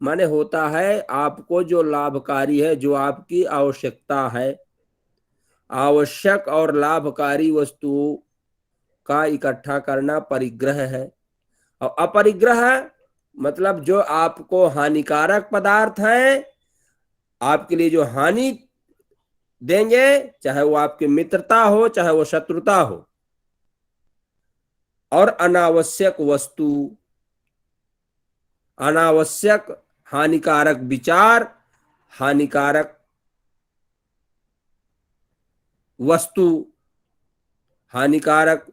माने होता है आपको जो लाभकारी है, जो आपकी आवश्यकता है, आवश्यक और लाभकारी वस्तुओं का इकट्ठा करना परिग्रह है। और अपरिग्रह मतलब जो आपको हानिकारक पदार्थ हैं, आपके लिए जो हानि देंगे, चाहे वो आपकी मित्रता हो चाहे वो शत्रुता हो। और अनावश्यक वस्तु, अनावश्यक हानिकारक विचार, हानिकारक वस्तु, हानिकारक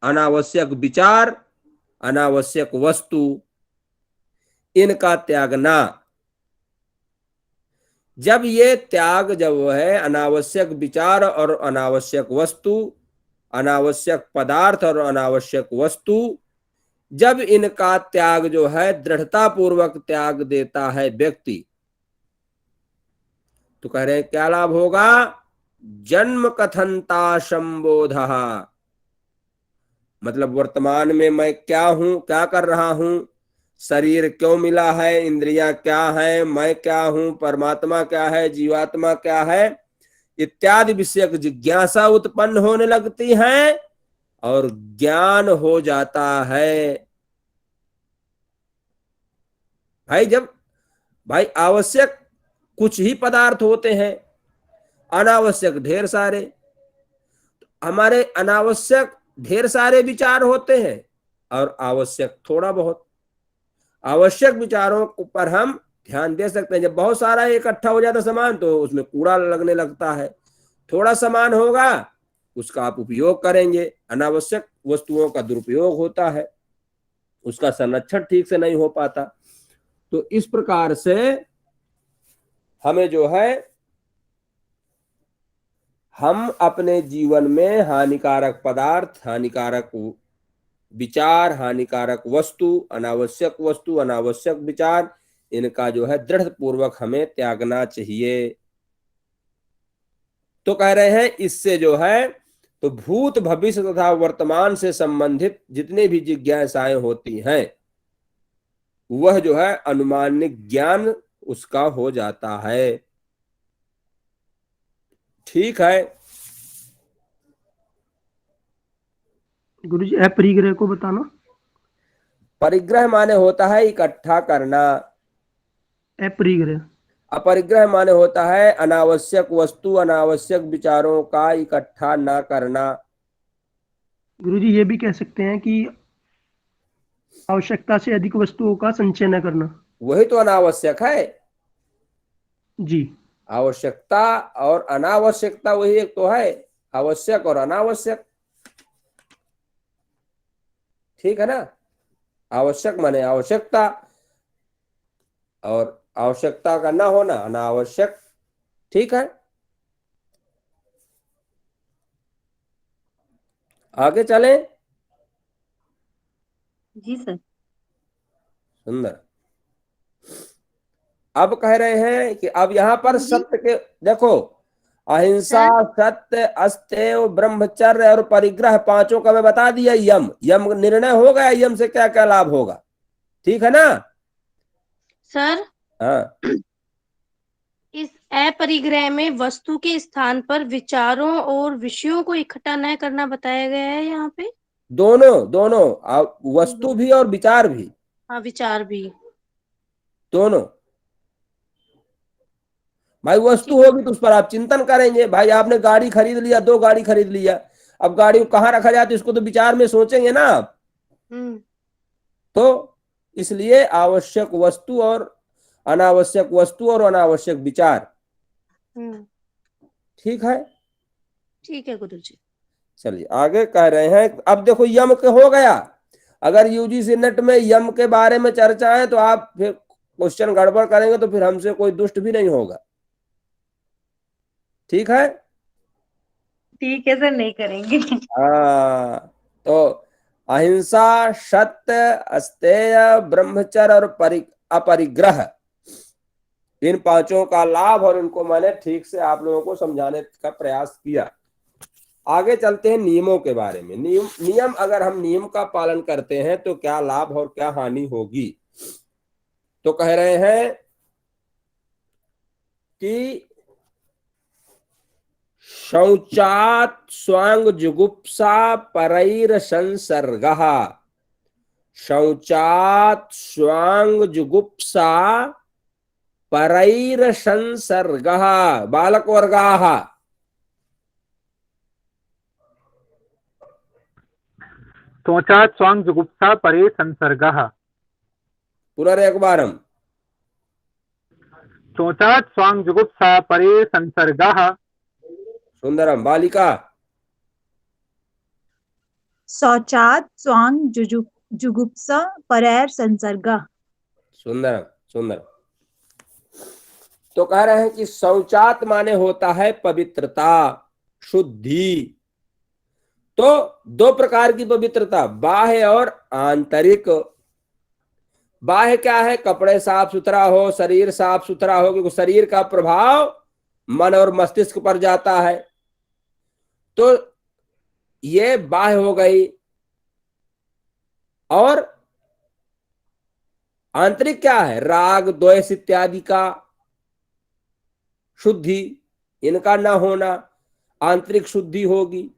अनावश्यक विचार, अनावश्यक वस्तु, इनका त्यागना। जब ये त्याग जब है अनावश्यक विचार और अनावश्यक वस्तु, अनावश्यक पदार्थ और अनावश्यक वस्तु, जब इनका त्याग जो है दृढ़ता पूर्वक त्याग देता है व्यक्ति, तो कह रहे हैं क्या लाभ होगा? जन्म कथनता संबोधः। मतलब वर्तमान में मैं क्या हूं, क्या कर रहा हूं, शरीर क्यों मिला है, इंद्रियां क्या है, मैं क्या हूं, परमात्मा क्या है, जीवात्मा क्या है, इत्यादि विषयक जिज्ञासा उत्पन्न होने लगती है और ज्ञान हो जाता है। भाई आवश्यक कुछ ही पदार्थ होते हैं, अनावश्यक ढेर सारे। हमारे अनावश्यक ढेर सारे विचार होते हैं और आवश्यक थोड़ा बहुत। आवश्यक विचारों पर हम ध्यान दे सकते हैं। जब बहुत सारा इकट्ठा हो जाता सामान तो उसमें कूड़ा लगने लगता है। थोड़ा सामान होगा उसका आप उपयोग करेंगे। अनावश्यक वस्तुओं का दुरुपयोग होता है, उसका संरक्षण ठीक से नहीं हो पाता। तो इस प्रकार से हमें जो है, हम अपने जीवन में हानिकारक पदार्थ, हानिकारक विचार, हानिकारक वस्तु, अनावश्यक विचार, इनका जो है दृढ़ पूर्वक हमें त्यागना चाहिए। तो कह रहे हैं इससे जो है तो भूत भविष्य तथा वर्तमान से संबंधित जितने भी जिज्ञासाएं होती हैं वह जो है अनुमानिक ज्ञान उसका हो जाता है। ठीक है। गुरुजी अपरिग्रह को बताना। परिग्रह माने होता है इकट्ठा करना। अपरिग्रह। अपरिग्रह माने होता है अनावश्यक वस्तु, अनावश्यक विचारों का इकट्ठा ना करना। गुरुजी ये भी कह सकते हैं कि आवश्यकता से अधिक वस्तुओं का संचय न करना। वही तो अनावश्यक है। जी। आवश्यकता और अनावश्यकता वही एक तो है, आवश्यक और अनावश्यक। ठीक है ना? आवश्यक माने आवश्यकता और आवश्यकता का ना होना अनावश्यक। ठीक है, आगे चले। जी सर। सुंदर। अब कह रहे हैं कि अब यहां पर सत्य के देखो, अहिंसा, सत्य, अस्तेय, ब्रह्मचर्य और परिग्रह, पांचों का मैं बता दिया। यम निर्णय हो गया यम से क्या क्या लाभ होगा। ठीक है ना सर? हाँ, इस अपरिग्रह में वस्तु के स्थान पर विचारों और विषयों को इकट्ठा न करना बताया गया है यहाँ पे। दोनों वस्तु भी और विचार भी। हाँ, विचार भी दोनों। भाई वस्तु होगी तो उस पर आप चिंतन करेंगे। भाई आपने गाड़ी खरीद लिया, 2 गाड़ी खरीद लिया, अब गाड़ी को कहाँ रखा जाए तो इसको तो विचार में सोचेंगे ना आप। तो इसलिए आवश्यक वस्तु और अनावश्यक वस्तु और अनावश्यक विचार। ठीक है, ठीक है गुरुजी। चलिए आगे कह रहे हैं। अब देखो यम के हो गया। अगर यूजीसी नेट में यम के बारे में चर्चा है तो आप फिर क्वेश्चन गड़बड़ करेंगे तो फिर हमसे कोई दुष्ट भी नहीं होगा। ठीक है? ठीक है सर, नहीं करेंगे। हाँ, तो अहिंसा, सत्य, अस्तेय, ब्रह्मचर्य और अपरिग्रह, इन पांचों का लाभ और इनको मैंने ठीक से आप लोगों को समझाने का प्रयास किया। आगे चलते हैं नियमों के बारे में। नियम अगर हम नियम का पालन करते हैं तो क्या लाभ और क्या हानि होगी। तो कह रहे हैं कि शौचात स्वांग जुगुप्सा परैर संसर्गः, शौचात स्वांग जुगुप्सा परैर संसर्गः, बालक वर्गाः। शौचात् स्वांग जुगुप्सा परे संसर्गः। पुनरेकवारं। शौचात् स्वांग जुगुप्सा परे संसर्गः। सुंदरम। बालिका। शौचात् स्वांग जुगुप्सा परैर संसर्गः। सुंदरम सुंदर। तो कह रहे हैं कि शौचात माने होता है पवित्रता, शुद्धि। तो दो प्रकार की पवित्रता, बाह्य और आंतरिक। बाह्य क्या है? कपड़े साफ सुथरा हो, शरीर साफ सुथरा हो, क्योंकि शरीर का प्रभाव मन और मस्तिष्क पर जाता है। तो ये बाह्य हो गई। और आंतरिक क्या है? राग द्वेष इत्यादि का शुद्धि, इनका ना होना, आंतरिक शुद्धि होगी।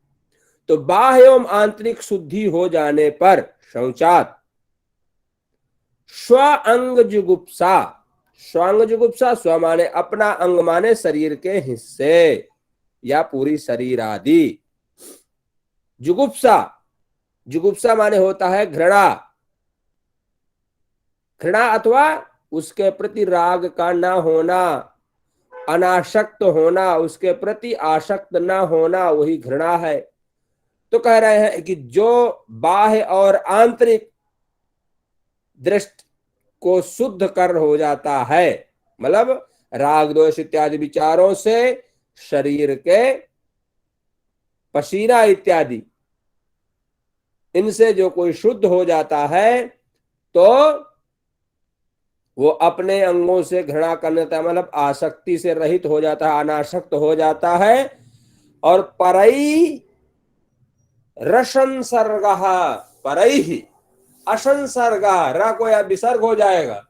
तो बाह्य एवं आंतरिक शुद्धि हो जाने पर शौचात स्व अंग जुगुप्सा, स्वांग जुगुप्सा, स्व माने अपना, अंग माने शरीर के हिस्से या पूरी शरीर आदि। जुगुप्सा, जुगुप्सा माने होता है घृणा, घृणा अथवा उसके प्रति राग का ना होना, अनासक्त होना, उसके प्रति आसक्त ना होना, वही घृणा है। तो कह रहे हैं कि जो बाह्य और आंतरिक दृष्टि को शुद्ध कर हो जाता है, मतलब राग द्वेष इत्यादि विचारों से शरीर के पसीना इत्यादि, इनसे जो कोई शुद्ध हो जाता है तो वो अपने अंगों से घृणा करने का मतलब आसक्ति से रहित हो जाता है, अनासक्त हो जाता है। और परई रसंसर्ग, परई ही असंसर्ग, र को या विसर्ग हो जाएगा।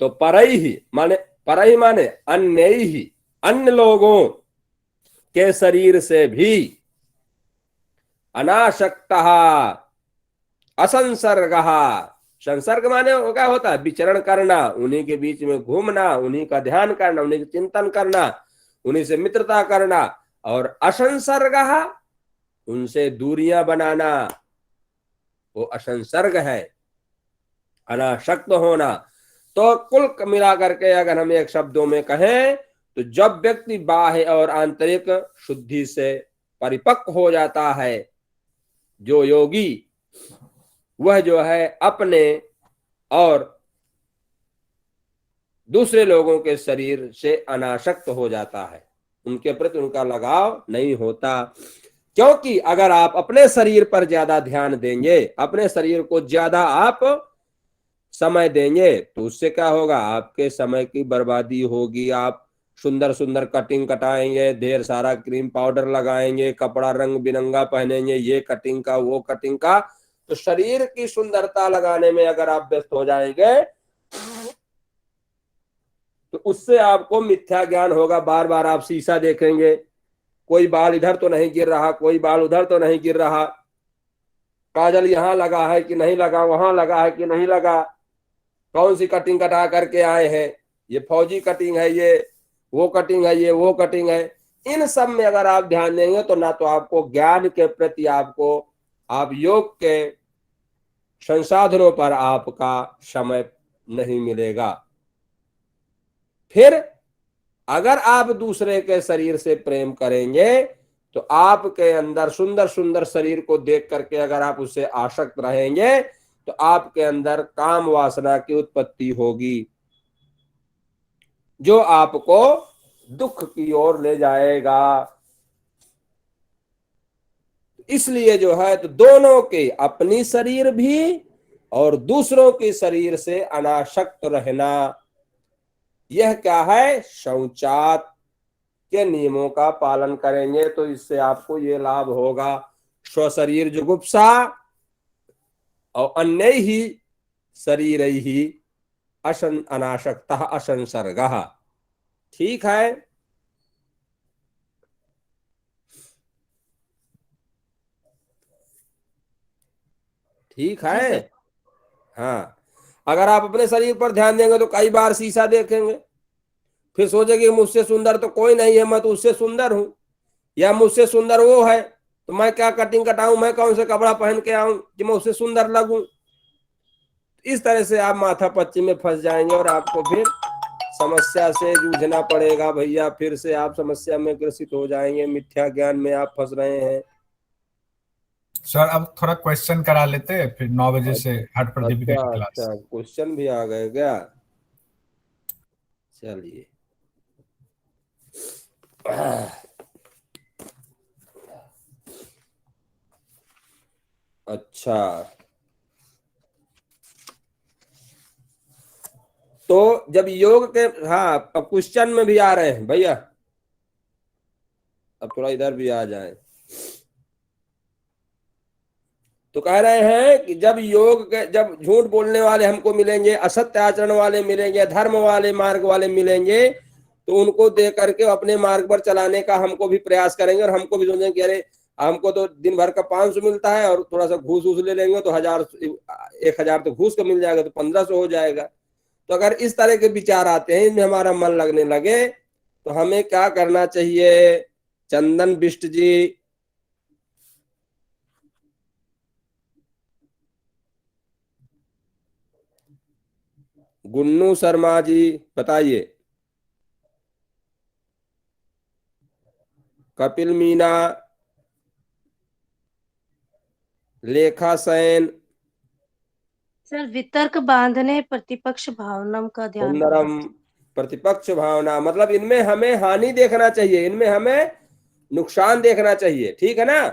तो परई ही माने, परई माने अन्य ही, अन्य लोगों के शरीर से भी, अनासक्त असंसर्ग, संसर्ग माने क्या होता है? विचरण करना, उन्हीं के बीच में घूमना, उन्हीं का ध्यान करना, उन्हीं का चिंतन करना, उन्हीं से मित्रता करना। और असंसर्ग, उनसे दूरियां बनाना, वो असंसर्ग है, अनासक्त होना। तो कुल मिला करके अगर हम एक शब्दों में कहें तो जब व्यक्ति बाह्य और आंतरिक शुद्धि से परिपक्व हो जाता है, जो योगी, वह जो है अपने और दूसरे लोगों के शरीर से अनासक्त हो जाता है, उनके प्रति उनका लगाव नहीं होता। क्योंकि अगर आप अपने शरीर पर ज्यादा ध्यान देंगे, अपने शरीर को ज्यादा आप समय देंगे, तो उससे क्या होगा? आपके समय की बर्बादी होगी। आप सुंदर सुंदर कटिंग कटाएंगे, ढेर सारा क्रीम पाउडर लगाएंगे, कपड़ा रंग बिरंगा पहनेंगे, ये कटिंग का वो कटिंग का। तो शरीर की सुंदरता लगाने में अगर आप व्यस्त हो जाएंगे तो उससे आपको मिथ्या ज्ञान होगा। बार बार आप शीशा देखेंगे, कोई बाल इधर तो नहीं गिर रहा, कोई बाल उधर तो नहीं गिर रहा, काजल यहाँ लगा है कि नहीं लगा, वहां लगा है कि नहीं लगा, कौन सी कटिंग कटा करके आए हैं, ये फौजी कटिंग है, ये वो कटिंग है, ये वो कटिंग है। इन सब में अगर आप ध्यान देंगे तो ना तो आपको ज्ञान के प्रति, आपको आप योग के संसाधनों पर आपका समय नहीं मिलेगा। फिर अगर आप दूसरे के शरीर से प्रेम करेंगे तो आपके अंदर सुंदर सुंदर शरीर को देख करके अगर आप उससे आसक्त रहेंगे तो आपके अंदर काम वासना की उत्पत्ति होगी, जो आपको दुख की ओर ले जाएगा। इसलिए जो है तो दोनों के, अपनी शरीर भी और दूसरों के शरीर से अनासक्त रहना, यह क्या है, शौचात के नियमों का पालन करेंगे तो इससे आपको ये लाभ होगा। स्वशरीर जुगुप्सा और अन्य ही शरीर ही अनासक्त असंसर्ग। ठीक है, ठीक जी है। सर। हाँ, अगर आप अपने शरीर पर ध्यान देंगे तो कई बार शीशा देखेंगे, फिर सोचेंगे मुझसे सुंदर तो कोई नहीं है, मैं तो उससे सुंदर हूं, या मुझसे सुंदर वो है तो मैं क्या कटिंग कटाऊं, मैं कौन सा कपड़ा पहन के आऊं कि मैं उससे सुंदर लगूं। इस तरह से आप माथा पच्ची में फंस जाएंगे और आपको फिर समस्या से जूझना पड़ेगा भैया, फिर से आप समस्या में ग्रसित हो जाएंगे, मिथ्या ज्ञान में आप फंस रहे हैं। सर अब थोड़ा क्वेश्चन करा लेते हैं, फिर 9 बजे से हट प्रदीपिका अच्छा की क्लास। अच्छा, क्वेश्चन भी आ गए क्या? चलिए, अच्छा, तो जब योग के, हाँ अब क्वेश्चन में भी आ रहे हैं भैया, अब थोड़ा इधर भी आ जाए। तो कह रहे हैं कि जब योग के, जब झूठ बोलने वाले हमको मिलेंगे, असत्य आचरण वाले मिलेंगे, धर्म वाले मार्ग वाले मिलेंगे, तो उनको देख करके अपने मार्ग पर चलाने का हमको भी प्रयास करेंगे, और हमको भी सोचेंगे कि अरे हमको तो दिन भर का 500 मिलता है और थोड़ा सा घूस ले लेंगे तो 1000 तो घूस का मिल जाएगा, तो 1500 हो जाएगा। तो अगर इस तरह के विचार आते हैं, इनमें हमारा मन लगने लगे, तो हमें क्या करना चाहिए? चंदन बिष्ट जी, गुन्नू शर्मा जी, बताइए। कपिल मीना, लेखा सेन, सर वितर्क बांधने प्रतिपक्ष भावना का ध्यान सुंदरम, प्रतिपक्ष भावना, मतलब इनमें हमें हानि देखना चाहिए, इनमें हमें नुकसान देखना चाहिए, ठीक है ना।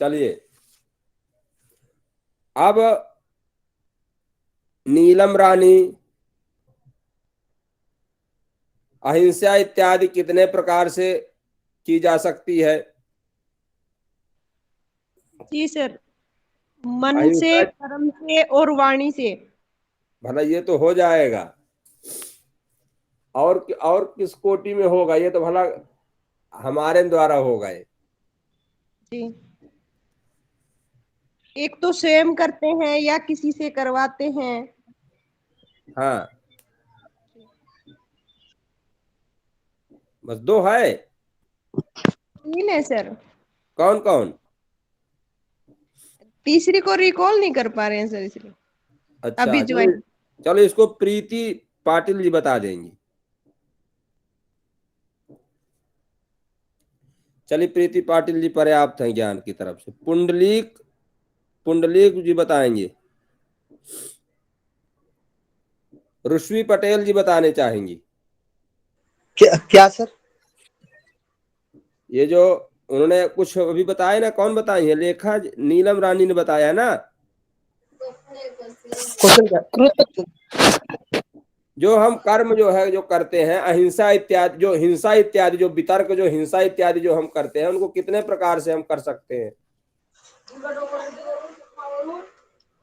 चलिए, अब नीलम रानी, अहिंसा इत्यादि कितने प्रकार से की जा सकती है? जी सर, मन से, अहिंसा, कर्म से और वाणी से। भला ये तो हो जाएगा, और किस कोटि में होगा ये तो भला हमारे द्वारा होगा ये। जी, एक तो स्वयं करते हैं या किसी से करवाते हैं। हाँ, बस 2 है। 3 है सर, कौन कौन? तीसरी को रिकॉल नहीं कर पा रहे हैं सर, इसलिए अच्छा, अभी ज्वाइन। चलो इसको प्रीति पाटिल जी बता देंगी। चलिए, प्रीति पाटिल जी पर्याप्त हैं ज्ञान की तरफ से। पुंडलीक जी बताएंगे। रुश्वी पटेल जी बताने चाहेंगी। क्या सर? ये जो उन्होंने कुछ अभी बताया ना, कौन बताई है? लेखा नीलम रानी ने बताया ना। क्वेश्चन क्या? जो हम कर्म जो है जो करते हैं, अहिंसा इत्यादि, जो हिंसा इत्यादि, जो वितर्क, जो हिंसा इत्यादि जो हम करते हैं, उनको कितने प्रकार से हम कर सकते हैं?